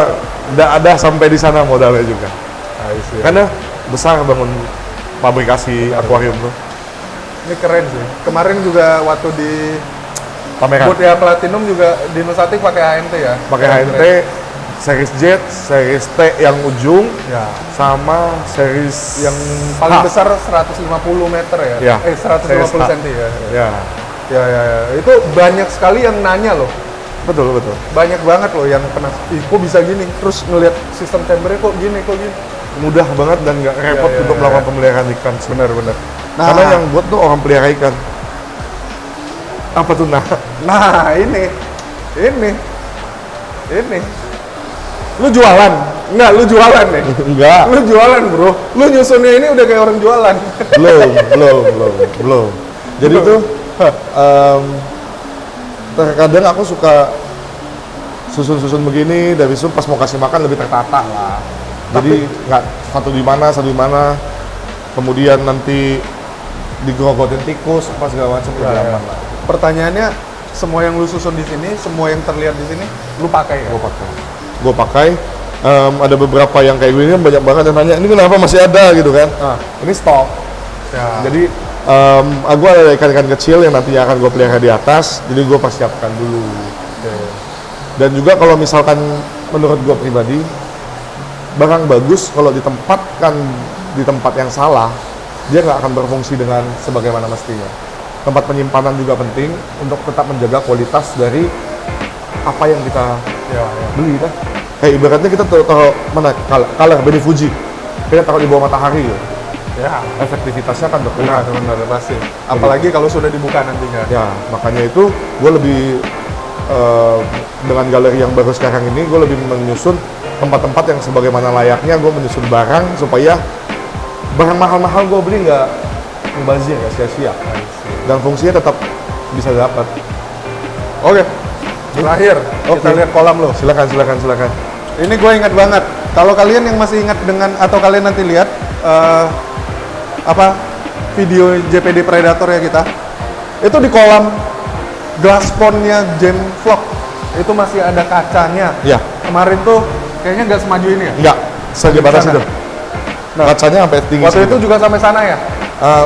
nggak ada sampai di sana modalnya juga. I see. Karena besar bangun pabrikasi akuarium tuh. Ini keren sih. Kemarin juga waktu di Pameran. Booth ya Platinum juga di Nusatik pakai HNT ya. Pakai HNT, series Z, series T yang ujung, Ya. sama series Yang paling H. besar 150 meter ya. Ya. 150 Series H. cm ya. Ya, Ya, ya, ya. Itu banyak sekali yang nanya loh. betul. Banyak banget loh yang pernah, ih kok bisa gini? Terus ngelihat sistem chambernya kok gini. Mudah banget dan nggak repot Ya, ya, untuk ya, melakukan ya. pemeliharaan ikan. Benar. Karena yang buat tuh orang pelihara ikan. Apa tuh nah? Nah, ini. Lu jualan? Enggak, lu jualan nih. Enggak. Lu jualan, Bro. Lu nyusunnya ini udah kayak orang jualan. belum. Jadi tuh terkadang aku suka susun begini, dari itu pas mau kasih makan lebih tertata lah. Jadi nggak satu di mana, kemudian nanti digerogotin tikus apa segala macam lebih aman lah. Pertanyaannya, semua yang lu susun di sini, semua yang terlihat di sini, lu pakai ya? Gue pakai. Ada beberapa yang kayak gini banyak banget yang nanya, ini kenapa masih ada gitu kan? Ini stok. Ya. Jadi gue ada ikan-ikan kecil yang nantinya akan gue pelihara di atas, jadi gue persiapkan dulu. Dan juga kalau misalkan menurut gue pribadi, barang bagus kalau ditempatkan di tempat yang salah, dia nggak akan berfungsi dengan sebagaimana mestinya. Tempat penyimpanan juga penting untuk tetap menjaga kualitas dari apa yang kita Ya. beli kan. Kayak ibaratnya kita taruh mana color Beni Fuji, kita taruh di bawah matahari ya. Ya. Efektivitasnya kan berkurang. Benar pasti. Apalagi kalau sudah dibuka nantinya. Ya, makanya itu gue lebih dengan galeri yang baru sekarang ini, gue lebih menyusun tempat-tempat yang sebagaimana layaknya gue menyusun barang supaya barang mahal-mahal gue beli nggak mubazir, nggak sia-sia. Dan fungsinya tetap bisa dapat. Oke. Terakhir, kita Oke. lihat kolam lo. Silakan. Ini gue ingat banget. Kalau kalian yang masih ingat dengan atau kalian nanti lihat video JPD Predator ya kita, itu di kolam glass pond-nya Jam Vlog itu masih ada kacanya. Ya. Kemarin tuh kayaknya nggak semaju ini ya. Enggak, saja batas sana. itu. Kacanya sampai tinggi. Waktu segitu. itu juga sampai sana ya.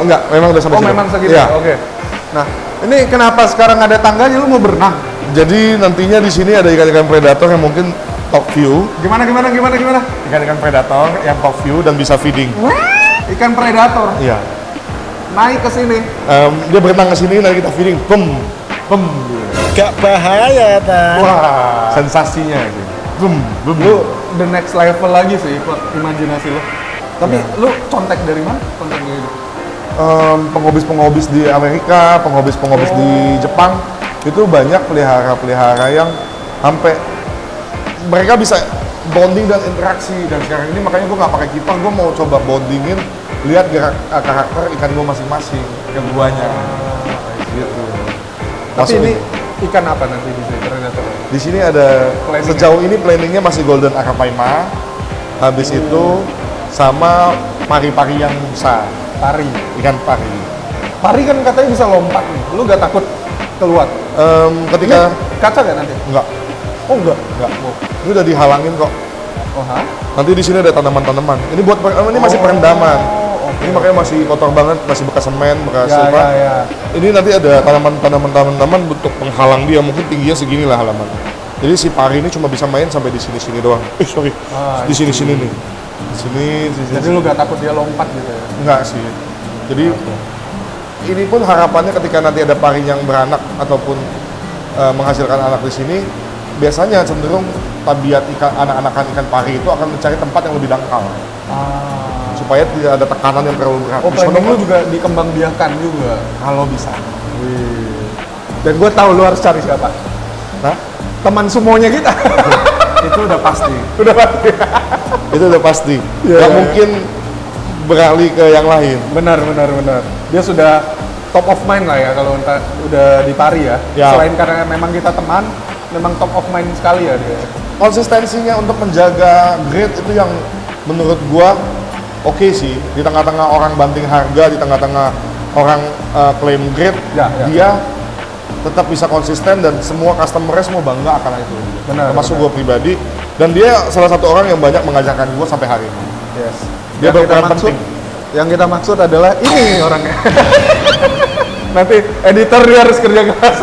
Enggak, memang udah sampai Oh situ. memang segitu. Iya. Oke. Nah ini kenapa sekarang ada tangganya? Lu mau berenang? Jadi nantinya di sini ada ikan-ikan predator yang mungkin top view, Gimana? ikan-ikan predator yang top view dan bisa feeding. Ikan predator Iya. naik ke sini. Dia berenang ke sini, nanti kita feeding, pem. Gak bahaya, Tan. Wah, sensasinya gitu. Bum. Lu the next level lagi sih imajinasi lu. Tapi lu contek dari mana? Contek dari itu. Pengobis-pengobis di Amerika, pengobis-pengobis di Jepang itu banyak pelihara-pelihara yang sampai mereka bisa bonding dan interaksi. Dan sekarang ini makanya gue nggak pakai kipas, gue mau coba bondingin, lihat gerak karakter ikan gue masing-masing, keduanya. Gitu. Tapi Masuk ini ikan apa nanti di sini predator? di sini ada Planning. sejauh ini planningnya masih golden arapaima, habis itu sama pari-pari yang besar, Pari. ikan pari. Pari kan katanya bisa lompat nih. Lu gak takut keluar? Ketika Kaca gak nanti? enggak, Oh enggak. ini udah dihalangin kok. Oh ha? Nanti di sini ada tanaman-tanaman. Ini buat ini masih perendaman. oke. Ini makanya masih kotor banget, masih bekas semen, bekas Ya, apa. ya. Ini nanti ada tanaman-tanaman untuk penghalang dia, mungkin tingginya segini lah halaman. Jadi si pari ini cuma bisa main sampai di sini-sini doang. Sorry. Ah, Di sini-sini nih. Di sini. Jadi lu gak takut dia lompat gitu ya? Enggak sih. Jadi ini pun harapannya ketika nanti ada pari yang beranak ataupun menghasilkan anak di sini, biasanya cenderung tabiat anak-anakan ikan pari itu akan mencari tempat yang lebih dangkal supaya tidak ada tekanan yang terlalu berat. Oh, planning lu juga dikembangbiakan juga? Kalau bisa. Wih. Dan gue tahu lu harus cari siapa? Nah, Teman sumonya kita. itu udah pasti. Udah pasti. Itu udah pasti. Iya, Nggak iya. mungkin beralih ke yang lain. Benar. Dia sudah top of mind lah ya kalau udah di Pari ya. Ya. Selain karena memang kita teman, memang top of mind sekali ya dia. Konsistensinya untuk menjaga grade itu yang menurut gua oke sih. Di tengah-tengah orang banting harga, di tengah-tengah orang klaim grade, Ya, ya. dia tetap bisa konsisten dan semua customer semua bangga akan itu. Benar, Termasuk benar. gua pribadi. Dan dia salah satu orang yang banyak mengajarkan gua sampai hari ini. Yes. Dia berperan penting. Yang kita maksud adalah ini orangnya. Nanti editor dia harus kerja keras.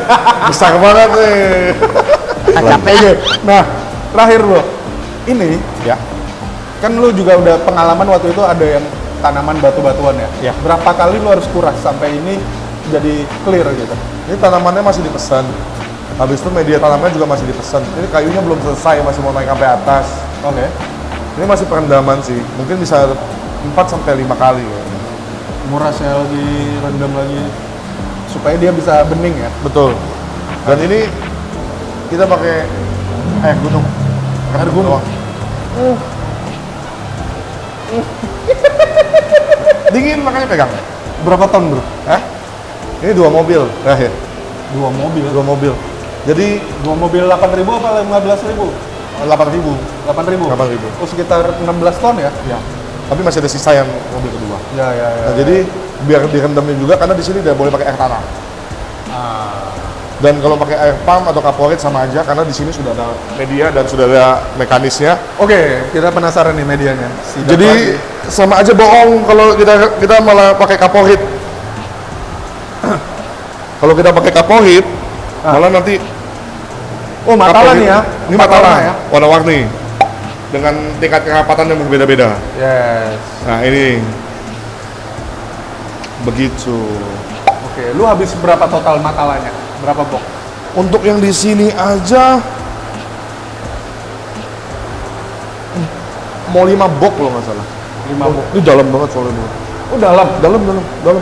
Besar banget nih. Oke. Nah, terakhir bro, ini Ya. kan lu juga udah pengalaman waktu itu ada yang tanaman batu-batuan ya. Ya. Berapa kali lu harus kuras sampai ini jadi clear gitu? Ini tanamannya masih dipesan. Habis itu media tanamnya juga masih dipesan. Ini kayunya belum selesai, masih mau naik sampai atas. Oke. Ini masih perendaman sih. Mungkin bisa 4 sampai 5 kali ya. Murah sel direndam lagi supaya dia bisa bening ya. Betul. Dan ini kita pakai air gunung. Air gunung. Dingin makanya pegang. Berapa ton bro? Hah? Ini 2 mobil terakhir. 2 mobil. 2 mobil. Jadi 2 mobil 8.000 apa 15.000? 8.000. 8.000. 8.000. Oh sekitar 16 ton ya? Ya. Tapi masih ada sisa yang mobil kedua. Ya. Nah, jadi biar direndamnya juga karena di sini tidak boleh pakai air tanah. Dan kalau pakai air pump atau kaporit sama aja karena di sini sudah ada media dan sudah ada mekanisnya. Oke, kita penasaran nih medianya. Sidak Jadi lagi. sama aja bohong kalau kita malah pakai kaporit. Kalau kita pakai kaporit, malah nanti Oh, matalan kaporit- ya. Ini matalan ya. warna-warni dengan tingkat kerapatan yang berbeda-beda. Yes. Nah ini begitu. Oke, lu habis berapa total matalanya? Berapa box? Untuk yang di sini aja mau 5 box loh nggak salah. 5 box. Ini dalam banget soalnya. Oh, dalam. Dalam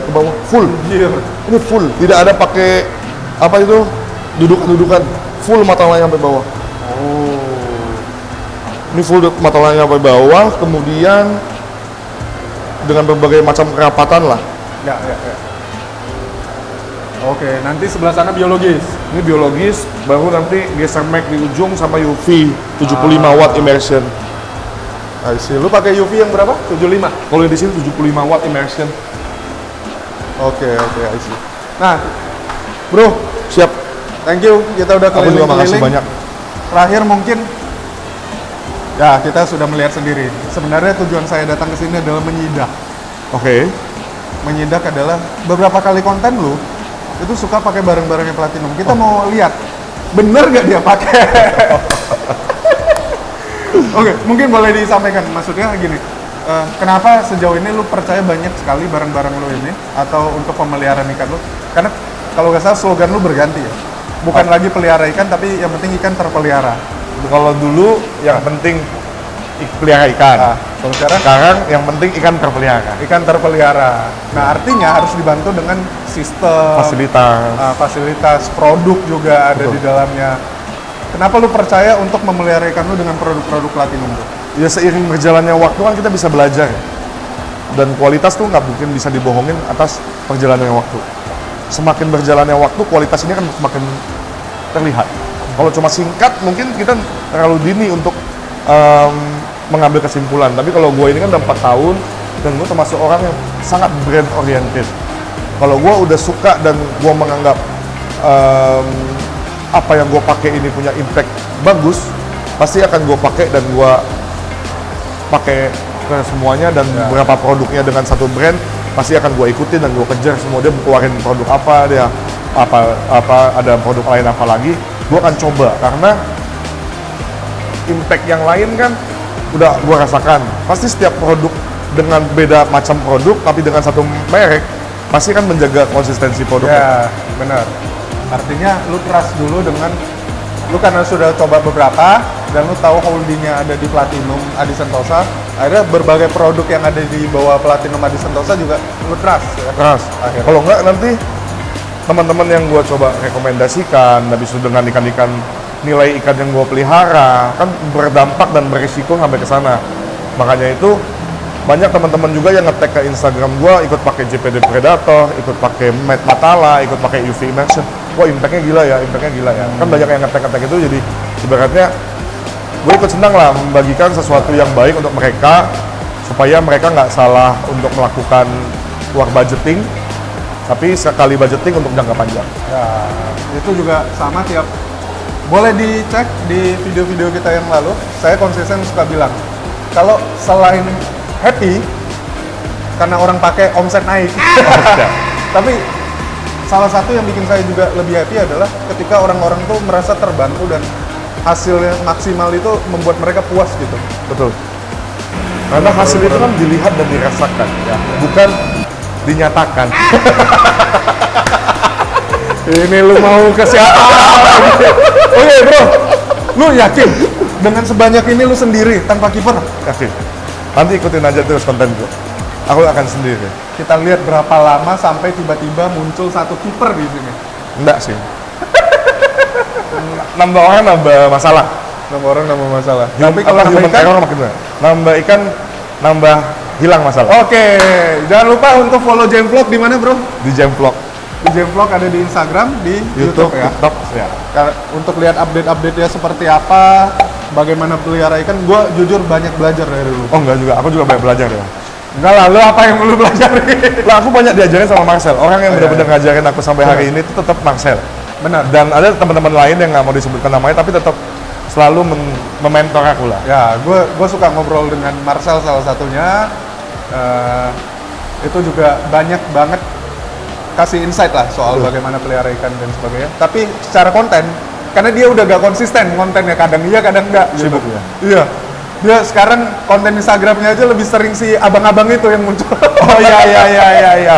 ke bawah. Full. Anjir. Ini full. Tidak ada pakai apa itu dudukan. Full mata layang sampai bawah. Oh. Ini full mata layang sampai bawah. Kemudian dengan berbagai macam kerapatan lah. Ya. Oke, nanti sebelah sana biologis. Ini biologis, baru nanti geser mic di ujung sama UV 75 watt immersion. I see. Lu pakai UV yang berapa? 75. Kalau di sini 75 watt immersion. Oke, I see. Nah, bro, Siap. thank you. Kita udah Aku juga makasih keliling-keliling. banyak. Terakhir mungkin, ya kita sudah melihat sendiri. Sebenarnya tujuan saya datang ke sini adalah menyidak. Oke. Menyidak adalah beberapa kali konten lu itu suka pakai barang-barangnya Platinum. Kita mau lihat bener gak dia pakai. Oke, mungkin boleh disampaikan. Maksudnya gini, kenapa sejauh ini lu percaya banyak sekali barang-barang lu ini atau untuk pemeliharaan ikan lu? Karena kalau nggak salah slogan lu berganti ya. Bukan lagi pelihara ikan, tapi yang penting ikan terpelihara. Kalau dulu yang penting pelihara ikan. Nah, kalau Sekarang yang penting ikan terpelihara. ikan terpelihara. Nah, artinya harus dibantu dengan sistem Fasilitas. fasilitas, produk juga ada Betul. di dalamnya. Kenapa lu percaya untuk memelihara ikan lu dengan produk-produk Platinum tuh? Ya seiring berjalannya waktu kan kita bisa belajar. Dan kualitas tuh nggak mungkin bisa dibohongin atas perjalannya waktu. Semakin berjalannya waktu, kualitas ini kan semakin terlihat. Kalau cuma singkat, mungkin kita terlalu dini untuk mengambil kesimpulan. Tapi kalau gue ini kan udah 4 tahun, dan gue termasuk orang yang sangat brand oriented. Kalau gue udah suka dan gue menganggap apa yang gue pakai ini punya impact bagus, pasti akan gue pakai dan gue pakai ke semuanya, dan beberapa produknya dengan satu brand pasti akan gue ikutin dan gue kejar semua. Dia keluarin produk apa, dia apa ada produk lain apa lagi, gue akan coba karena impact yang lain kan udah gue rasakan. Pasti setiap produk dengan beda macam produk tapi dengan satu merek pasti kan menjaga konsistensi produknya. Ya, benar. Artinya lu trust dulu dengan lu karena sudah coba beberapa dan lu tahu holdingnya ada di Platinum Adi Sentosa, akhirnya berbagai produk yang ada di bawah Platinum Adi Sentosa juga lu trust ya. Keras. Akhirnya. Kalau enggak nanti teman-teman yang gue coba rekomendasikan, habis itu dengan ikan-ikan nilai ikan yang gue pelihara kan berdampak dan berisiko sampai ke sana. Makanya itu banyak teman-teman juga yang nge-tag ke Instagram gue ikut pakai JPD Predator, ikut pakai Met Matala, ikut pakai UV Immersion. Wah, impactnya gila ya. Kan banyak yang nge-tag itu, jadi ibaratnya gue ikut senang lah membagikan sesuatu yang baik untuk mereka supaya mereka nggak salah untuk melakukan work budgeting, tapi sekali budgeting untuk jangka panjang. Ya, itu juga sama tiap boleh dicek di video-video kita yang lalu. Saya konsisten suka bilang kalau selain happy karena orang pakai omset naik, tapi salah satu yang bikin saya juga lebih happy adalah ketika orang-orang tuh merasa terbantu dan hasilnya maksimal itu membuat mereka puas gitu. Betul. Karena hasil itu kan dilihat dan dirasakan, ya, bukan dinyatakan. Ini lu mau ke siapa? Oke bro, lu yakin dengan sebanyak ini lu sendiri tanpa kiper? Yakin. Nanti ikutin aja terus konten gue. Aku akan sendiri. Kita lihat berapa lama sampai tiba-tiba muncul satu kiper di sini. Enggak sih. Nambah orang nambah masalah. Nambah orang nambah masalah. Tapi kalau human error makin banyak. Nambah ikan nambah hilang masalah. Oke, jangan lupa untuk follow Jamvlog di mana bro? Di Jamvlog, Di Jamvlog ada di Instagram, di YouTube, ya. TikTok, ya. Untuk lihat update-update-nya seperti apa, bagaimana pelihara ikan, gue jujur banyak belajar dari lu. Oh enggak juga, aku juga banyak belajar ya. Enggak lah, lu apa yang lu pelajari? Lah aku banyak diajarin sama Marcel. Orang yang benar-benar ngajarin aku sampai hari ini itu tetap Marcel. Benar. Dan ada teman-teman lain yang nggak mau disebutkan namanya, tapi tetap selalu mementor aku lah. Ya, gue suka ngobrol dengan Marcel salah satunya. Itu juga banyak banget kasih insight lah soal bagaimana pelihara ikan dan sebagainya. Tapi secara konten, karena dia udah gak konsisten kontennya, kadang iya kadang enggak. Sibuk ya? Iya. Dia sekarang konten Instagramnya aja lebih sering si abang-abang itu yang muncul. Oh iya.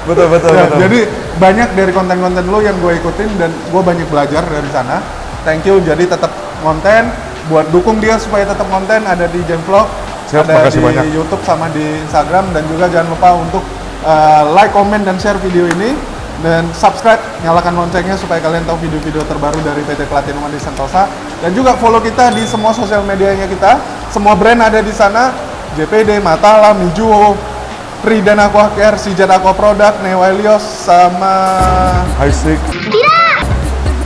Betul. Jadi banyak dari konten-konten lo yang gue ikutin dan gue banyak belajar dari sana. Thank you. Jadi tetap konten, buat dukung dia supaya tetap konten ada di Jamvlog. Siap, ada makasih di banyak. YouTube sama di Instagram, dan juga jangan lupa untuk like, comment, dan share video ini, dan subscribe, nyalakan loncengnya supaya kalian tahu video-video terbaru dari PT Platinum Adi Sentosa, dan juga follow kita di semua sosial medianya kita. Semua brand ada di sana, JPD, Matala, Mijuo, Pridan Aqua Care, Sijan Aqua Product, Neo Helios, sama High stick,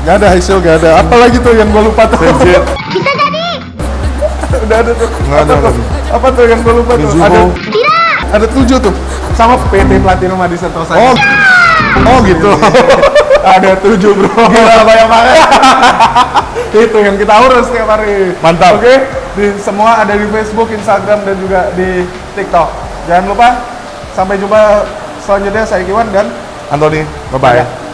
nggak ada hasil, nggak ada. Apa lagi tuh yang gue lupa tuh? Legit, Bisa jadi. Udah ada tuh. Nggak ada Apa tuh? lagi. Apa tuh yang gue lupa tuh? Mizuho. Ada 7 tuh. Sama PT Platinum Adi Sentosa. Oh gitu. Ada 7 bro. Gila, banyak banget. Itu yang kita urus tiap hari. Mantap. Oke, di semua ada di Facebook, Instagram, dan juga di TikTok. Jangan lupa, sampai jumpa selanjutnya. Saya Kiwan dan Anthony, bye-bye.